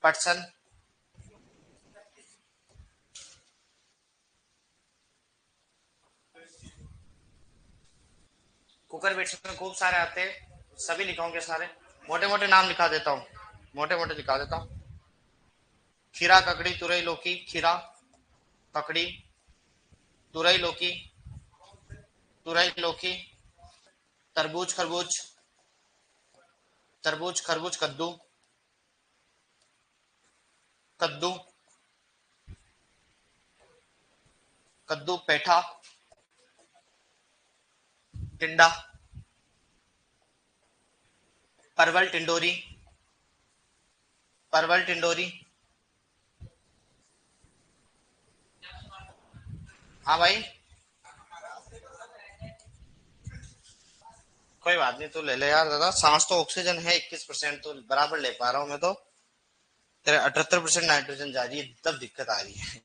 पटसन। कुकर बिट्स में खूब सारे आते हैं, सभी लिखाऊंगे सारे, मोटे मोटे नाम लिखा देता हूँ, मोटे मोटे लिखा देता हूँ। खीरा ककड़ी तुरई लौकी, खीरा ककड़ी तुरई लौकी, तुरई लौकी। तरबूज खरबूज, तरबूज खरबूज। कद्दू, कद्दू, कद्दू पेठा, टिंडा, परवल टिंडोरी, परवल टिंडोरी। हाँ भाई, कोई बात नहीं, तो ले ले यार दादा, सांस तो ऑक्सीजन है 21%, तो बराबर ले पा रहा हूँ मैं तो। तेरे 78% नाइट्रोजन जा रही है, तब दिक्कत आ रही है।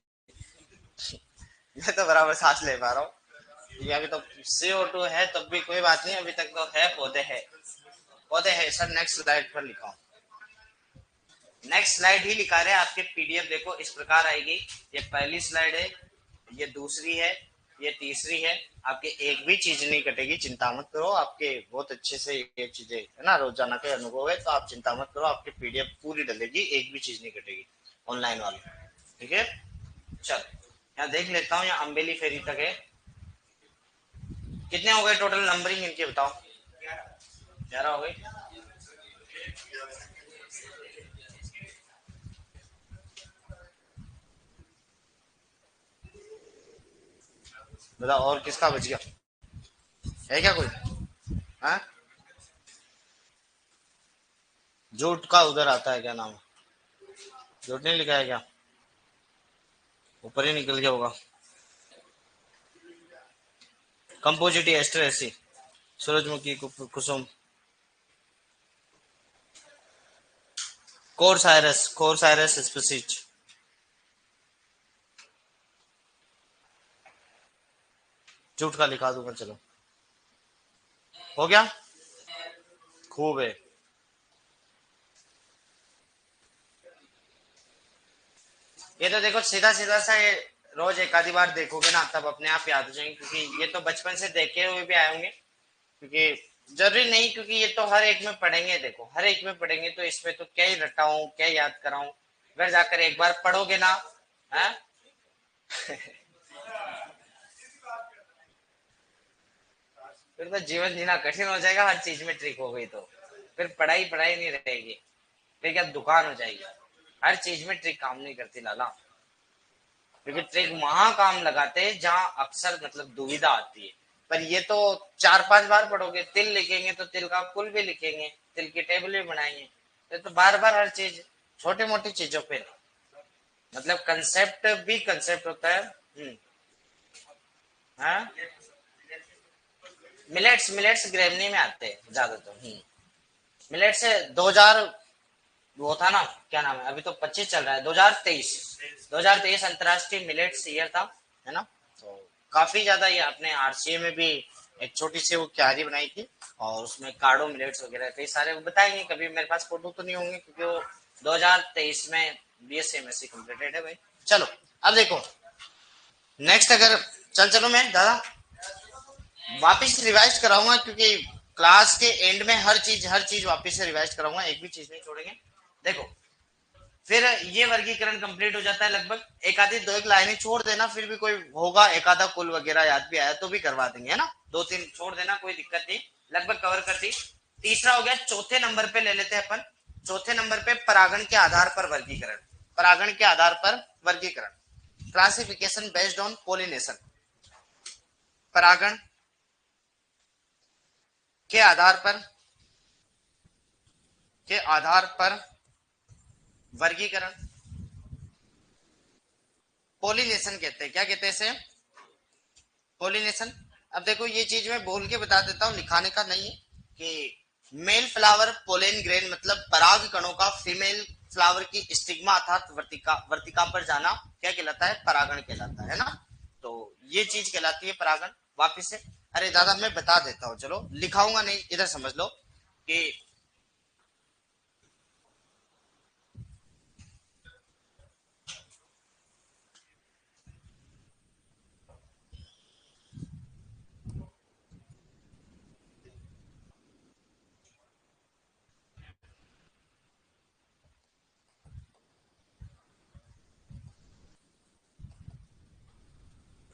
मैं तो बराबर सांस ले पा रहा हूँ। ये अभी तो CO2 है, तब भी कोई बात नहीं, अभी तक तो है, पौधे है, पौधे है सर। नेक्स्ट स्लाइड पर लिखा हूँ, नेक्स्ट स्लाइड ही लिखा रहे आपके। पीडीएफ देखो इस प्रकार आएगी, ये पहली स्लाइड है, ये दूसरी है, ये तीसरी है। आपके एक भी चीज नहीं कटेगी, चिंता मत करो। आपके बहुत अच्छे से ये चीजें है ना, रोजाना के अनुभव है, तो आप चिंता मत करो, आपकी पीडीएफ पूरी डलेगी, एक भी चीज नहीं कटेगी ऑनलाइन वाली। ठीक है, चल यहाँ देख लेता हूँ, यहाँ अम्बेली फेरी तक है। कितने हो गए टोटल नंबरिंग इनके बताओ? 11 हो गए। बताओ और किसका बच गया है क्या कोई? हाँ, जूट का उधर आता है, क्या नाम है? जूट नहीं लिखा है क्या? ऊपर ही निकल गया होगा। कंपोजिटी एस्टर एसी, सूरजमुखी कुसुम, कोरसायरस, कोरसायरस स्पीसीज। जूट का लिखा दूंगा, चलो हो गया, खूब है। ये तो देखो सीधा सीधा सा ये रोज एक आधी बार देखोगे ना तब अपने आप याद हो जाएंगे, क्योंकि ये तो बचपन से देखे हुए भी आए होंगे। क्योंकि जरूरी नहीं, क्योंकि ये तो हर एक में पढ़ेंगे, देखो हर एक में पढ़ेंगे तो इसमें तो क्या ही रटाऊं क्या याद कराऊं। घर जाकर एक बार पढ़ोगे ना, है फिर तो जीवन जीना कठिन हो जाएगा। हर चीज में ट्रिक हो गई तो फिर पढ़ाई पढ़ाई नहीं रहेगी, फिर क्या दुकान हो जाएगी। हर चीज में ट्रिक काम नहीं करती लाला, क्योंकि ट्रिक वहां काम लगाते हैं जहां अक्सर मतलब दुविधा आती है। पर ये तो 4-5 बार पढ़ोगे, तिल लिखेंगे तो तिल का कुल भी लिखेंगे, तिल की टेबल भी बनाएंगे। तो बार बार हर चीज, छोटी मोटी चीजों पे मतलब कंसेप्ट भी कंसेप्ट होता है। हाँ, मिलेट्स मिलेट्स ग्रेमनी में आते हैं ज्यादा तो। मिलेट्स से 2000, वो था ना, क्या नाम है, अभी तो 25 चल रहा है, 2023 अंतरराष्ट्रीय मिलेट्स ईयर था, है ना। तो काफी ज्यादा ये अपने आरसीए में भी एक छोटी सी वो क्यारी बनाई थी, और उसमें कार्डो मिलेट्स वगैरह कई सारे वो बताएंगे। कभी मेरे पास फोटो तो नहीं होंगे, क्योंकि वो 2023 में बीएससी एमएससी कंप्लीटेड है भाई। चलो अब देखो नेक्स्ट, अगर चल चलो मैं दादा वापिस रिवाइज कराऊंगा, क्योंकि क्लास के एंड में हर चीज वापिस से रिवाइज कराऊंगा, एक भी चीज नहीं छोड़ेंगे। देखो फिर ये वर्गीकरण कंप्लीट हो जाता है लगभग। एक आधी दो एक लाइनें छोड़ देना, फिर भी कोई होगा एक आधा कुल वगैरह याद भी आया तो भी करवा देंगे, है ना। दो तीन छोड़ देना, कोई दिक्कत नहीं, लगभग कवर कर दी। तीसरा हो गया, चौथे नंबर पे ले लेते हैं अपन। चौथे नंबर पे परागण के आधार पर वर्गीकरण। परागण के आधार पर वर्गीकरण, क्लासिफिकेशन बेस्ड ऑन पोलिनेशन। परागण के आधार पर, के आधार पर वर्गीकरण, पोलिनेशन कहते हैं। क्या कहते हैं इसे? पोलिनेशन। अब देखो ये चीज मैं बोल के बता देता हूँ, लिखाने का नहीं है। कि मेल फ्लावर पोलेन ग्रेन मतलब पराग कणों का फीमेल फ्लावर की स्टिग्मा अर्थात वर्तिका, वर्तिका पर जाना क्या कहलाता है? परागण कहलाता है ना। तो ये चीज कहलाती है परागण। वापिस से, अरे दादा मैं बता देता हूँ, चलो लिखाऊंगा नहीं, इधर समझ लो कि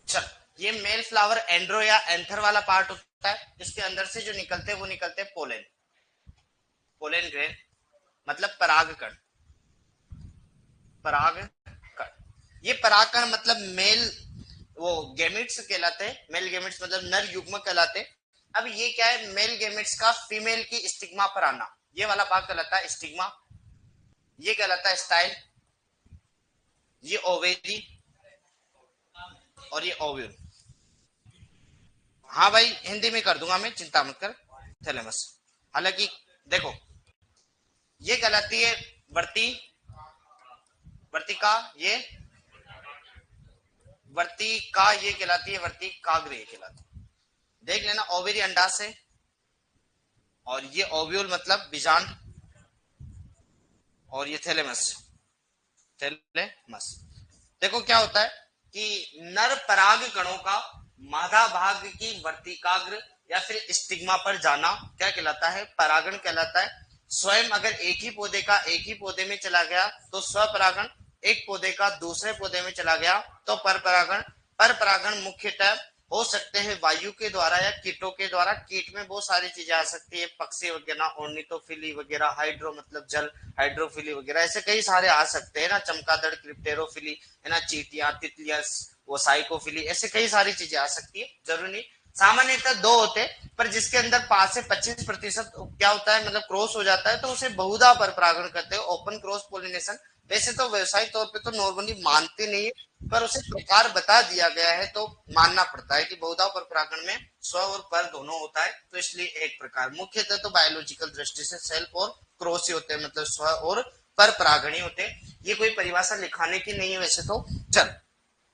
चल, ये मेल फ्लावर एंड्रो या एंथर वाला पार्ट होता है, इसके अंदर से जो निकलते हैं वो निकलते हैं पोलेन। पोलेन ग्रेन मतलब पराग कण। पराग कण, ये परागकण मतलब मेल वो गेमिट्स कहलाते हैं। मेल गेमिट्स मतलब नर युग्म कहलाते हैं। अब ये क्या है, मेल गेमिट्स का फीमेल की स्टिग्मा पर आना, ये वाला भाग कहलाता है स्टिग्मा। ये कहलाता है स्टाइल। ये ओवेरी, और ये ओव्यूल। हाँ भाई हिंदी में कर दूंगा मैं, चिंता मत कर। थैलेमस। हालांकि देखो ये कहलाती है वर्ती, वर्तिका। ये वर्तिका ये कहलाती है वर्तिकाग्र, ये कहलाती है। देख लेना, ओवेरी अंडाशय से, और ये ओव्यूल मतलब बीजांड, और ये थैलेमस। थैलेमस। देखो क्या होता है कि नर पराग कणों का मादा भाग की वर्तिकाग्र या फिर स्टिग्मा पर जाना क्या कहलाता है? परागण कहलाता है। स्वयं अगर एक ही पौधे का एक ही पौधे में चला गया तो स्वपरागण, एक पौधे का दूसरे पौधे में चला गया तो पर परागण। पर परागण मुख्यतः हो सकते हैं वायु के द्वारा या कीटों के द्वारा। कीट में बहुत सारी चीजें आ सकती है, पक्षी वगैरह, ऑर्निथोफिली वगैरह, हाइड्रो मतलब जल, हाइड्रोफिली वगैरह, ऐसे कई सारे आ सकते हैं ना। चमगादड़, क्रिप्टेरोफिली, है ना, चीटियां, तितलियां, वो साइकोफिली, ऐसे कई सारी चीजें आ सकती है, जरूरी नहीं। सामान्यतः दो होते, पर जिसके अंदर 5 से 25% क्या होता है मतलब क्रॉस हो जाता है तो उसे बहुधा पर परागण करते हैं, ओपन क्रॉस पोलिनेशन। वैसे तो व्यवसायिक तौर पे तो नॉर्मली मानते नहीं है, पर उसे प्रकार बता दिया गया है तो मानना पड़ता है कि बहुधा पर परागण में स्व और पर दोनों होता है, तो इसलिए एक प्रकार। मुख्यतः तो बायोलॉजिकल दृष्टि से सेल्फ और क्रॉस ही होते हैं, मतलब स्व और पर परागण ही होते हैं। ये कोई परिभाषा लिखाने की नहीं है वैसे तो। चल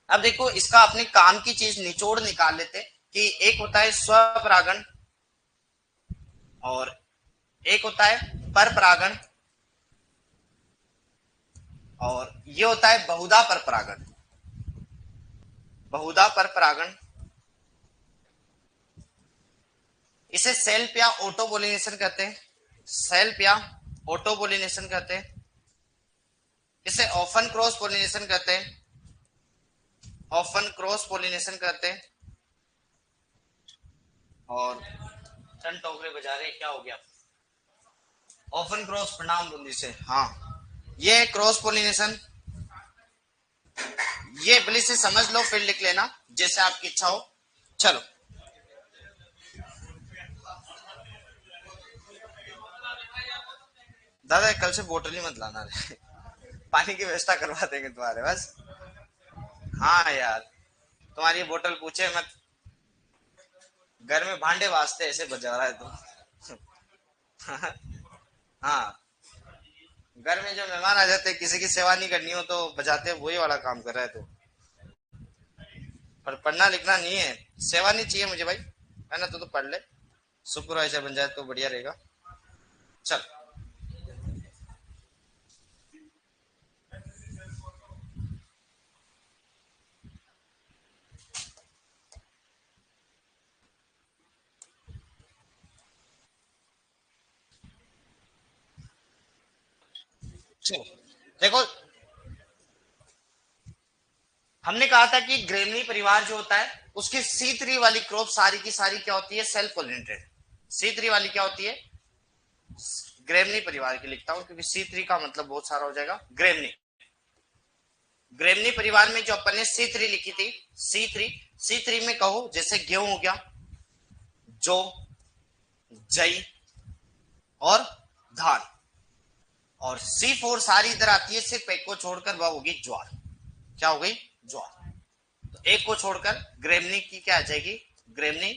अब देखो इसका अपने काम की चीज निचोड़ निकाल लेते कि एक होता है स्व परागण और एक होता है पर परागण, और ये होता है बहुधा पर परागण। बहुधा पर परागण, इसे सेल्फ या ऑटो पोलिनेशन कहते हैं, सेल्फ या ऑटो पोलिनेशन कहते हैं, इसे ऑफन क्रॉस पोलिनेशन कहते हैं, ऑफन क्रॉस पोलिनेशन कहते हैं। और टन टोकरे बजा रहे, क्या हो गया? ऑफन क्रॉस, प्रणाम बुंदी से। हाँ, ये क्रॉस पोलिनेशन, ये प्लीज से समझ लो, फिर लिख लेना जैसे आपकी इच्छा हो। चलो, दादा कल से बोतल ही मत लाना रे, पानी की व्यवस्था करवा देंगे तुम्हारे बस। हाँ यार, तुम्हारी बोतल पूछे मत, घर में भांडे वास्ते ऐसे बजा रहा है तुम। हाँ, घर में जो मेहमान आ जाते हैं, किसी की सेवा नहीं करनी हो तो बजाते हैं, वही वाला काम कर रहा है तो। पर पढ़ना लिखना नहीं है, सेवा नहीं चाहिए मुझे भाई, है ना? तो पढ़ ले, सुपरवाइजर बन जाए तो बढ़िया रहेगा। चल, चलो देखो, हमने कहा था कि ग्रेमनी परिवार जो होता है उसकी C3 वाली क्रॉप सारी की सारी क्या होती है? Self pollinated. C3 वाली क्या होती है? ग्रेमनी परिवार की लिखता हूं क्योंकि C3 का मतलब बहुत सारा हो जाएगा। ग्रेमनी, ग्रेमनी परिवार में जो अपन ने C3 लिखी थी, C3 में कहो जैसे गेहूं हो गया, जौ, जई और धान। और C4 सारी इधर आती है, सिर्फ एक को छोड़कर, वह होगी ज्वार। क्या हो गई? ज्वार। तो एक को छोड़कर ग्रेमनी की क्या आ जाएगी? ग्रेमनी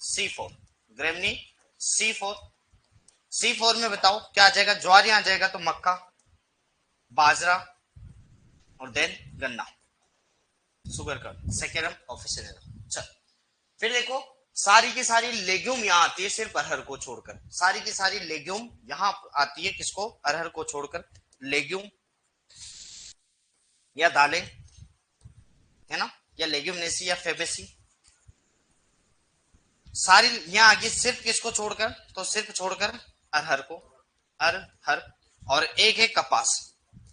C4, ग्रेमनी C4। C4 में बताओ क्या आ जाएगा? ज्वार यहां आ जाएगा तो मक्का, बाजरा और देन गन्ना, सुगर का सेकेरम ऑफिसिनेला। चल, फिर देखो, सारी की सारी लेग्यूम यहां आती है सिर्फ अरहर को छोड़कर, सारी की सारी लेग्यूम यहां आती है, किसको? अरहर को छोड़कर। लेग्यूम या दालें, है ना, या लेग्यूमनेसी या फेबेसी, सारी यहां आगे सिर्फ किसको छोड़कर? तो सिर्फ छोड़कर अरहर को, अरहर। और एक है कपास,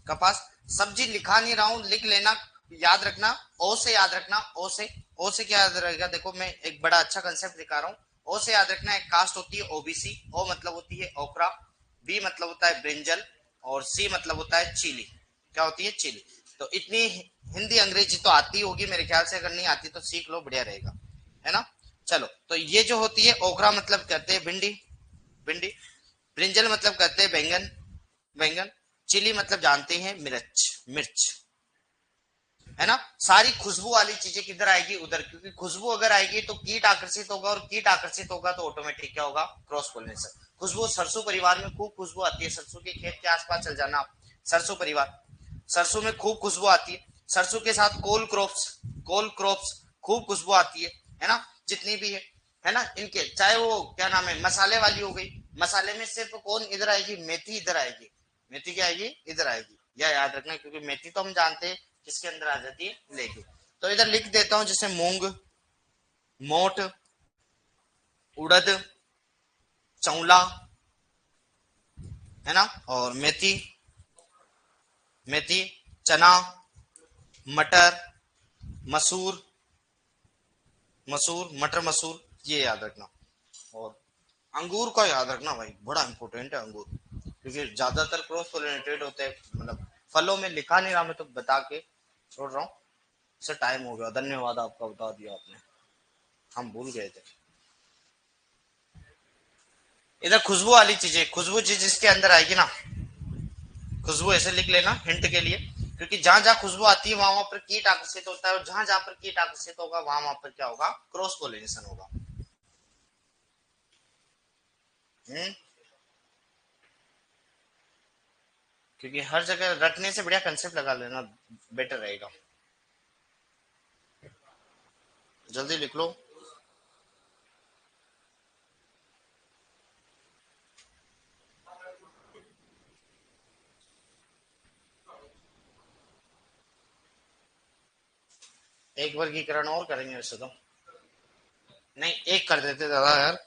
कपास। सब्जी लिखा नहीं रहा हूं, लिख लेना, याद रखना, ओ से याद रखना, ओ से। ओ से क्या याद रहेगा? देखो मैं एक बड़ा अच्छा कंसेप्ट दिखा रहा हूं। ओ से याद रखना, एक कास्ट होती है ओबीसी, ओ मतलब होती है ओकरा, बी मतलब होता है ब्रिंजल, और सी मतलब होता है चिली। क्या होती है? चिली। तो इतनी हिंदी अंग्रेजी तो आती होगी मेरे ख्याल से, अगर नहीं आती तो सीख लो, बढ़िया रहेगा, है ना? चलो, तो ये जो होती है ओकरा मतलब कहते हैं भिंडी, भिंडी। ब्रिंजल मतलब कहते हैं बैंगन, बैंगन। चिली मतलब जानते हैं मिर्च, मिर्च, है ना? सारी खुशबू वाली चीजें किधर आएगी? उधर, क्योंकि खुशबू अगर आएगी तो कीट आकर्षित होगा, और कीट आकर्षित होगा तो ऑटोमेटिक क्या होगा? Cross pollination. खुशबू, सरसों परिवार में खूब खुशबू आती है, सरसों के खेत के आसपास चल जाना आप, सरसों परिवार, सरसों में खूब खुशबू आती है। सरसों के साथ कोल क्रॉप्स, कोल क्रॉप्स, खूब खुशबू आती है ना? जितनी भी है ना, इनके, चाहे वो क्या नाम है, मसाले वाली हो गई, मसाले में सिर्फ कौन इधर आएगी? मेथी इधर आएगी, मेथी क्या आएगी? इधर आएगी, यह याद रखना, क्योंकि मेथी तो हम जानते हैं किसके अंदर आ जाती है? लेगी। तो इधर लिख देता हूं जैसे मूंग, मोट, उड़द, चौला, है ना, और मेथी, मेथी, चना, मटर, मसूर, मसूर, मटर मसूर, ये याद रखना। और अंगूर का याद रखना भाई, बड़ा इंपॉर्टेंट है अंगूर, क्योंकि ज्यादातर क्रॉस पोलिनेटेड होते हैं, मतलब फलों में लिखा नहीं रहा, मैं तो बता के छोड़ रहा हूँ। सर टाइम हो गया, धन्यवाद, आपका बता दिया आपने, हम भूल गए थे। इधर खुशबू वाली चीजें, खुशबू चीज जिसके अंदर आएगी ना, खुशबू ऐसे लिख लेना हिंट के लिए, क्योंकि जहां जहां खुशबू आती है वहां वहां पर कीट आकर्षित होता है, और जहां जहां पर कीट आकर्षित होगा वहां वहां पर क्या होगा? क्रॉस पोलिनेशन होगा। हम्म, क्योंकि हर जगह रटने से बढ़िया कंसेप्ट लगा लेना, बेटर रहेगा। जल्दी लिख लो। एक वर्गीकरण और करेंगे वैसे तो। नहीं, एक कर देते दादा यार।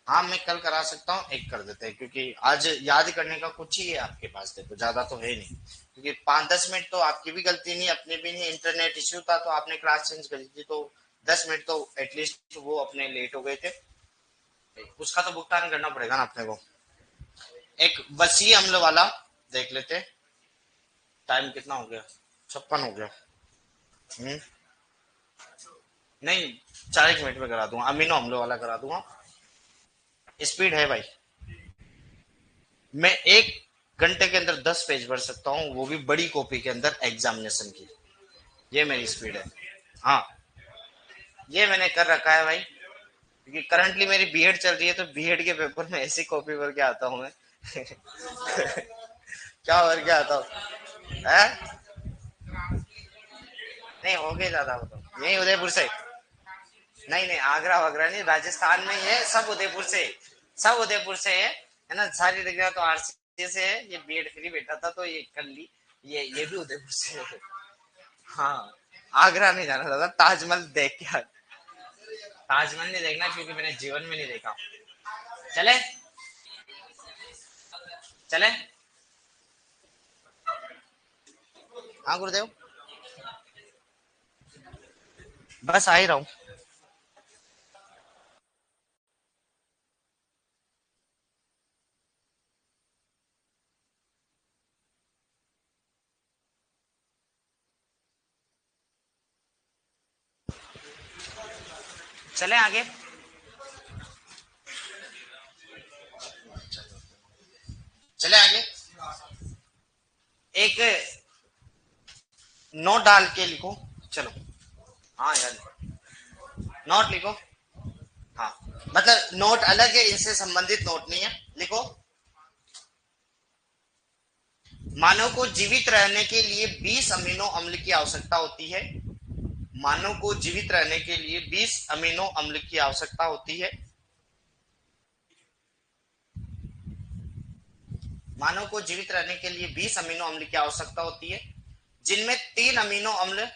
हाँ, मैं कल करा सकता हूँ, एक कर देते हैं, क्योंकि आज याद करने का कुछ ही है आपके पास, देखो ज्यादा तो है नहीं, क्योंकि 5-10 मिनट तो आपकी भी गलती नहीं, अपनी भी नहीं, इंटरनेट इश्यू था तो आपने क्लास चेंज करी थी, तो 10 मिनट तो एटलीस्ट वो अपने लेट हो गए थे, उसका तो भुगतान करना पड़ेगा ना अपने को। एक वसी अम्ल वाला देख लेते। टाइम कितना हो गया? 56 हो गया। हम्म। नहीं, 4 1 मिनट में करा दूंगा, अमीनो अम्ल वाला करा दूंगा। स्पीड है भाई। मैं 1 घंटे के अंदर 10 पेज भर सकता हूँ, वो भी बड़ी कॉपी के अंदर एग्जामिनेशन की। ये मेरी स्पीड है। हाँ, ये मैंने कर रखा है भाई, क्योंकि करंटली मेरी बीएड चल रही है, तो बीएड के पेपर में ऐसी कॉपी भर के आता हूँ मैं। क्या भर के आता हूँ है? नहीं हो गए ज्यादा, वो तो यही उदयपुर से। नहीं नहीं, आगरा वगैरह नहीं, राजस्थान में ही है, सब उदयपुर से, सब उदयपुर से है ना, सारी डिग्रियां तो आरसी से है, ये बीएड फ्री बैठा था तो ये कर ली। ये भी उदयपुर से है। हाँ, आगरा नहीं जाना दादा, ताजमहल देख के ताजमहल नहीं देखना, क्योंकि मैंने जीवन में नहीं देखा। चले, चले। हाँ गुरुदेव, बस आ ही रहा हूँ। चले आगे। चले आगे। एक नोट डाल के लिखो। चलो। हाँ यार, नोट लिखो। हाँ, मतलब नोट अलग है, इनसे संबंधित नोट नहीं है। लिखो। मानव को जीवित रहने के लिए 20 अमीनो अम्ल की आवश्यकता होती है। मानव को जीवित रहने के लिए 20 अमीनो अम्ल की आवश्यकता होती है। मानव को जीवित रहने के लिए 20 अमीनो अम्ल की आवश्यकता होती है, जिनमें तीन अमीनो अम्ल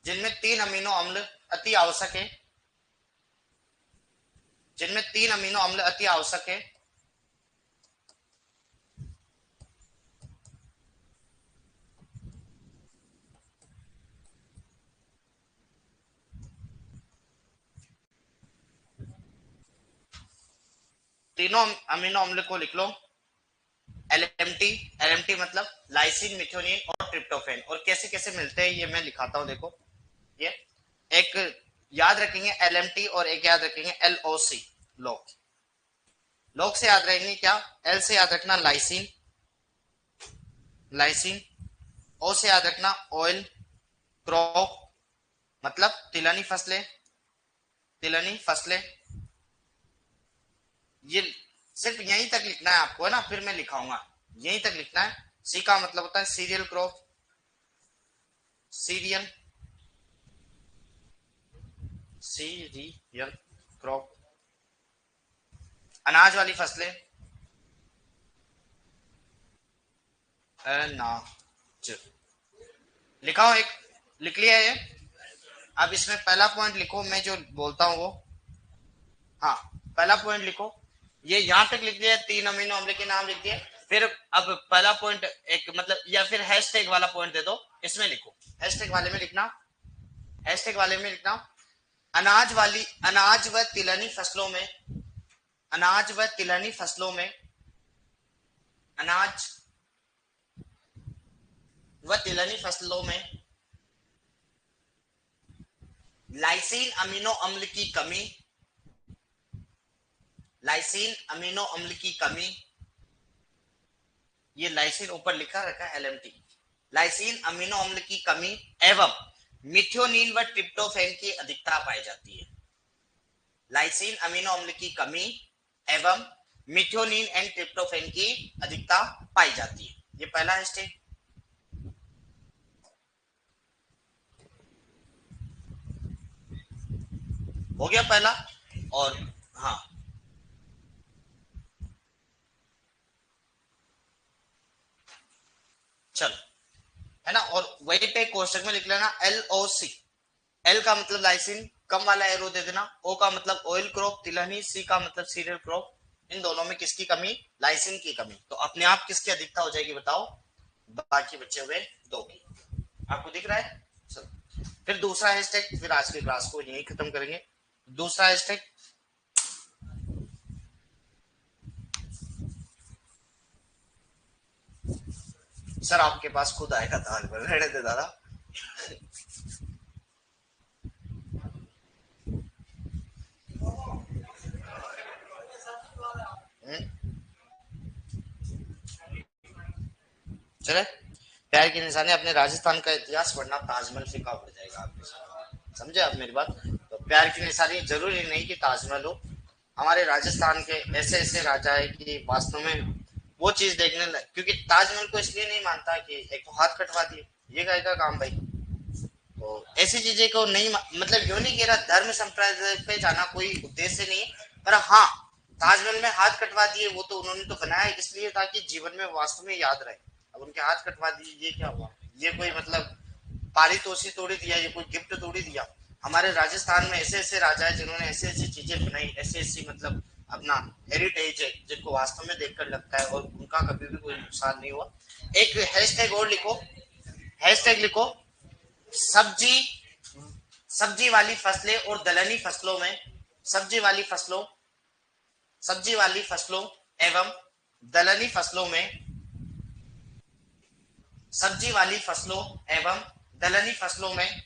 जिनमें तीन अमीनो अम्ल अति आवश्यक है। जिनमें तीन अमीनो अम्ल अति आवश्यक है। तीनों अमीनो अम्ल को लिख लो। एलएमटी। एलएमटी मतलब लाइसिन, मिथ्योनिन और ट्रिप्टोफेन। और कैसे कैसे मिलते हैं ये मैं लिखाता हूं, देखो। ये एक याद रखेंगे एलएमटी, और एक याद रखेंगे एलओसी, लॉक। लॉक से याद रखेंगे क्या? एल से याद रखना लाइसिन, लाइसिन। ओ से याद रखना ऑयल, क्रॉप मतलब तिलहनी फसलें, तिलहनी फसलें। ये सिर्फ यहीं तक लिखना है आपको, है ना, फिर मैं लिखाऊंगा। यहीं तक लिखना है। सी का मतलब होता है cereal crop, serial, cereal crop, अनाज वाली फसलें, अनाज। लिखा हो एक, लिख लिया है ये। अब इसमें पहला पॉइंट लिखो, मैं जो बोलता हूँ वो। हाँ, पहला पॉइंट लिखो। ये यहां तक लिख दिया, तीन अमीनो अम्ल के नाम लिख दिए। फिर अब पहला पॉइंट एक मतलब, या फिर हैशटैग वाला पॉइंट दे दो, इसमें लिखो। हैशटैग वाले में लिखना, हैशटैग वाले में लिखना, अनाज व तिलहनी फसलों में, अनाज व तिलहनी फसलों में, अनाज व तिलहनी फसलों में लाइसिन अमीनो अम्ल की कमी, लाइसिन अमीनो अम्ल की कमी। ये लाइसिन ऊपर लिखा रखा है एलएमटी। लाइसिन अमीनो अम्ल की कमी एवं मिथ्योनिन व ट्रिप्टोफैन की अधिकता पाई जाती है। लाइसिन अमीनो अम्ल की कमी एवं मिथ्योनिन एंड ट्रिप्टोफैन की अधिकता पाई जाती है। ये पहला है स्टेप। हो गया पहला। और हाँ, चलो, है ना। और वही पे कोष्टक में लिख लेना LOC। एल का मतलब लाइसिन, कम वाला एरो दे देना। ओ का मतलब ऑयल क्रॉप तिलहनी, सी का मतलब सीरियल क्रॉप। इन दोनों में किसकी कमी? लाइसिन की कमी। तो अपने आप किसकी अधिकता हो जाएगी बताओ? बाकी बचे हुए दो की। आपको दिख रहा है? चलो फिर दूसरा हैशटैग, फिर आज के क्लास को यही खत्म करेंगे। दूसरा हैशटैग, सर आपके पास खुद आएगा ताल पर रहने दे दादा। चले, प्यार की निशानी, अपने राजस्थान का इतिहास पढ़ना, ताजमहल फीका पड़ जाएगा आपके साथ। समझे आप मेरी बात? तो प्यार की निशानी जरूरी नहीं कि ताजमहल हो, हमारे राजस्थान के ऐसे ऐसे राजा है कि वास्तव में वो चीज देखने लग, क्योंकि ताजमहल को इसलिए नहीं मानता कि एक तो हाथ कटवा दिए, ये काय का काम भाई। तो ऐसी चीजें को नहीं मतलब यूं नहीं कह रहा धर्म संप्रदाय पे जाना कोई उद्देश्य नहीं, पर हाँ ताजमहल में हाथ कटवा दिए वो तो उन्होंने तो बनाया इसलिए ताकि जीवन में वास्तव में याद रहे। अब उनके हाथ कटवा दिए ये क्या हुआ? ये कोई मतलब पारितोषिक थोड़ी दिया, ये कोई गिफ्ट थोड़ी दिया। हमारे राजस्थान में ऐसे ऐसे राजा है जिन्होंने ऐसी ऐसी चीजें बनाई, ऐसी ऐसी मतलब अपना हेरिटेज है जिनको वास्तव में देखकर लगता है और उनका कभी भी कोई नुकसान नहीं हुआ। एक हैशटैग और लिखो, हैशटैग लिखो, सब्जी, सब्जी वाली फसलें और दलहनी फसलों में, सब्जी वाली फसलों, सब्जी वाली फसलों एवं दलहनी फसलों में, सब्जी वाली फसलों एवं दलहनी फसलों में,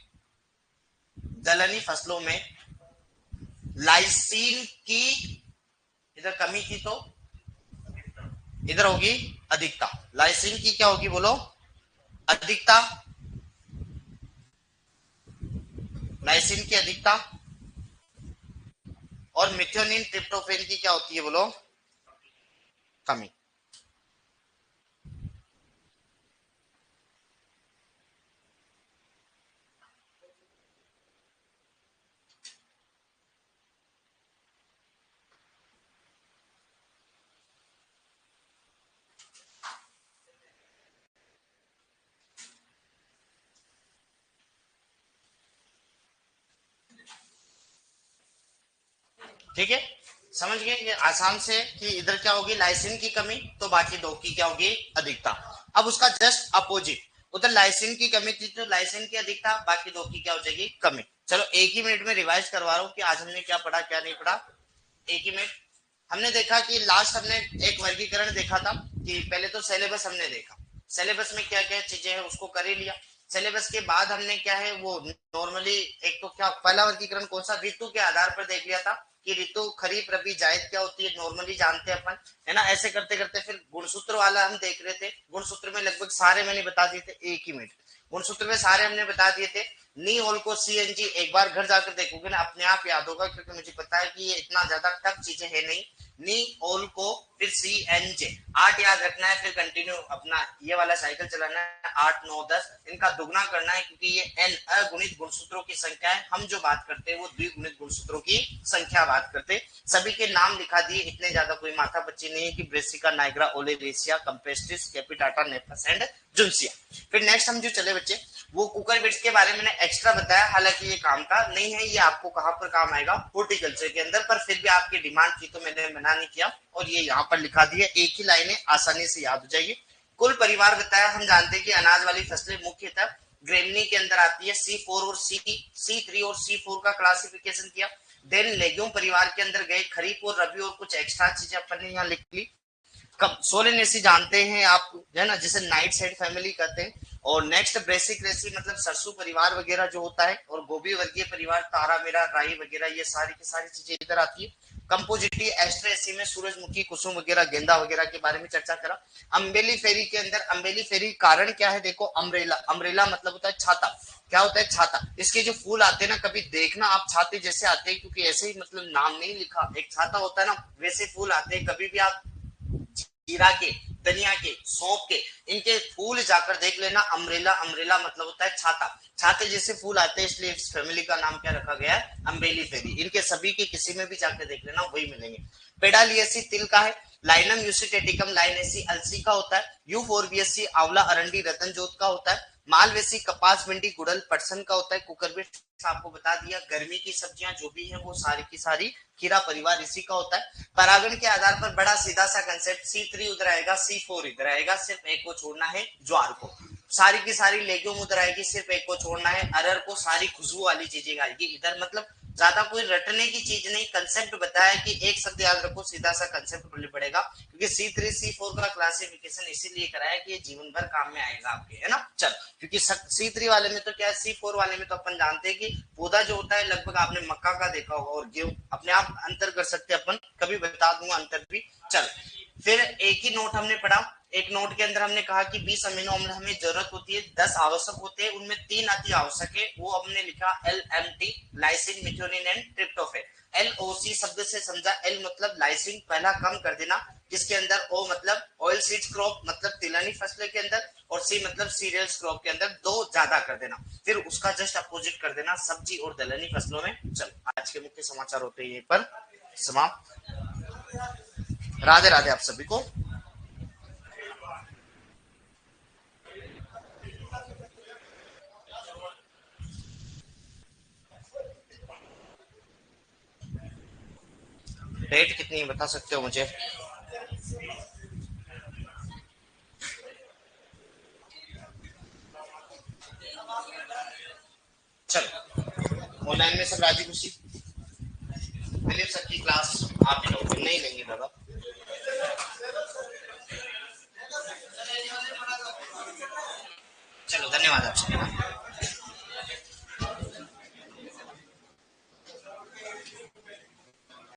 दलहनी फसलों में लाइसीन की इधर कमी थी तो इधर होगी अधिकता। लाइसीन की क्या होगी बोलो? अधिकता। लाइसीन की अधिकता। और मिथ्योनिन ट्रिप्टोफेन की क्या होती है बोलो? कमी। ठीक है, समझ गए ये आसान से कि इधर क्या होगी? लाइसिन की कमी, तो बाकी दो की क्या होगी? अधिकता। अब उसका जस्ट अपोजिट, उधर लाइसिन की कमी थी तो लाइसिन की अधिकता, बाकी दो की क्या हो जाएगी? कमी। चलो एक ही मिनट में रिवाइज करवा रहा हूं कि आज हमने क्या पढ़ा क्या नहीं पढ़ा। एक ही मिनट। हमने देखा कि लास्ट हमने एक वर्गीकरण देखा था कि पहले तो सिलेबस हमने देखा, सिलेबस में क्या क्या चीजें हैं उसको कर ही लिया। सिलेबस के बाद हमने क्या है वो नॉर्मली एक तो क्या पहला वर्गीकरण कौन सा? ऋतु के आधार पर देख लिया था कि ऋतु खरीफ रबी जायद क्या होती है, नॉर्मली जानते हैं अपन, है ना। ऐसे करते करते फिर गुणसूत्र वाला हम देख रहे थे, गुणसूत्र में लगभग सारे मैंने बता दिए थे। एक ही मिनट, गुणसूत्र में सारे हमने बता दिए थे। नी ऑल को CNG एक बार घर जाकर देखोगे ना अपने आप याद होगा, क्योंकि मुझे पता है कि ये इतना ज्यादा टफ चीजें है नहीं। नी ऑल को फिर CNJ 8 याद रखना है, फिर कंटिन्यू अपना ये वाला साइकिल चलाना है 8 9 10 इनका दुगना करना है, क्योंकि ये n अगुणित गुणसूत्रों की संख्या है। हम जो बात करते हैं वो द्विगुणित गुणसूत्रों की संख्या बात करते। सभी के नाम लिखा दिए, इतने ज्यादा कोई माथा पच्ची नहीं है कि brassica nigra oleracea campestris capitata napus and juncea. फिर नेक्स्ट हम जो चले बच्चे वो कुकर बिट्स के बारे में एक्स्ट्रा बताया, हालांकि ये काम का नहीं है, ये आपको कहां पर काम आएगा? हॉर्टिकल्चर के अंदर, पर फिर भी आपकी डिमांड थी तो मैंने मना नहीं किया और ये यहाँ पर लिखा दिया, एक ही लाइन है, आसानी से याद हो जाएगी। कुल परिवार बताया, हम जानते हैं कि अनाज वाली फसलें मुख्यतः ग्रेमनी के अंदर आती है, C4 और C3 और C4 का क्लासिफिकेशन किया। देन लेग्यूम परिवार के अंदर गए, खरीफ और रबी और कुछ एक्स्ट्रा चीजें अपन ने यहाँ लिख ली। सोलेनेसी जानते हैं आप, है ना, जिसे नाइट साइड फैमिली कहते हैं। और नेक्स्ट ब्रेसिक रेसी मतलब सरसों परिवार वगैरह जो होता है, और गोभी वर्गीय परिवार तारा मेरा राई वगैरह, ये सारी की सारी चीजें इधर आती है। कंपोजिटी एस्ट्रेसी में सूरजमुखी कुसुम वगैरह गेंदा वगैरह के बारे में चर्चा करा। अम्बेली फेरी के अंदर, अम्बेली फेरी कारण क्या है देखो, अम्ब्रेला, अम्ब्रेला मतलब होता है छाता। क्या होता है? छाता। इसके जो फूल आते हैं ना, कभी देखना आप छाते जैसे आते हैं, क्योंकि ऐसे ही मतलब नाम नहीं लिखा, एक छाता होता है ना वैसे फूल आते हैं। कभी भी आप जीरा के, धनिया के, सौंफ के, इनके फूल जाकर देख लेना। अम्ब्रेला, अम्ब्रेला मतलब होता है छाता, छाते जैसे फूल आते हैं, इसलिए इस फैमिली का नाम क्या रखा गया है? अम्बेली फेरी। इनके सभी के किसी में भी जाकर देख लेना वही मिलेंगे। पेडालियसी तिल का है। लाइनम यूसिटेटिकम लाइनेसी अलसी का होता है। यूफोरबियसी आंवला अरंडी रतन जोत का होता है। मालवेसी, कपास, भिंडी, गुड़हल, पटसन का होता है। कुकुरबिट आपको बता दिया। गर्मी की सब्जियां जो भी है वो सारी की सारी खीरा परिवार इसी का होता है। परागण के आधार पर बड़ा सीधा सा कंसेप्ट, C3 उधर आएगा, C4 इधर आएगा, सिर्फ एक को छोड़ना है, ज्वार को। सारी की सारी लेग्यूम उधर आएगी, सिर्फ एक को छोड़ना है, अरहर को। सारी खुशबू वाली चीजें आएगी इधर। मतलब ज्यादा कोई रटने की चीज नहीं, कंसेप्ट बताया कि एक शब्द याद रखो, सीधा सा कंसेप्ट बोलने पड़ेगा। क्योंकि C3 C4 का क्लासिफिकेशन इसीलिए कराया कि ये जीवन भर काम में आएगा आपके, है ना। चल, क्योंकि C3 वाले में तो क्या है, C4 वाले में तो अपन जानते हैं कि पौधा जो होता है लगभग आपने मक्का का देखा होगा और गेहूं, अपने आप अंतर कर सकते हैं अपन, कभी बता दूंगा अंतर भी। चल, फिर एक ही नोट हमने पढ़ा। एक नोट के अंदर हमने कहा कि 20 अमीनो अम्ल हमें जरूरत होती है, 10 आवश्यक होते हैं, उनमें 3 अति आवश्यक है। वो हमने लिखा LMT, lysine, methionine and tryptophan. LOC शब्द से समझा, L मतलब लाइसिन, पहला कम कर देना, जिसके अंदर O मतलब ऑयल सीड्स क्रॉप, मतलब तिलहनी फसलों के अंदर, और C मतलब सीरियल्स क्रॉप के अंदर 2 ज्यादा कर देना। फिर उसका जस्ट अपोजिट कर देना सब्जी और दलहनी फसलों में। चलो, आज के मुख्य समाचार होते हैं ये पर समाप्त। राधे राधे आप सभी को। डेट कितनी बता सकते हो मुझे? चलो, ऑनलाइन में सब राजी खुशी। फिलिप सर की क्लास आप ही लोग नहीं लेंगे दादा। चलो, धन्यवाद आप सभी का।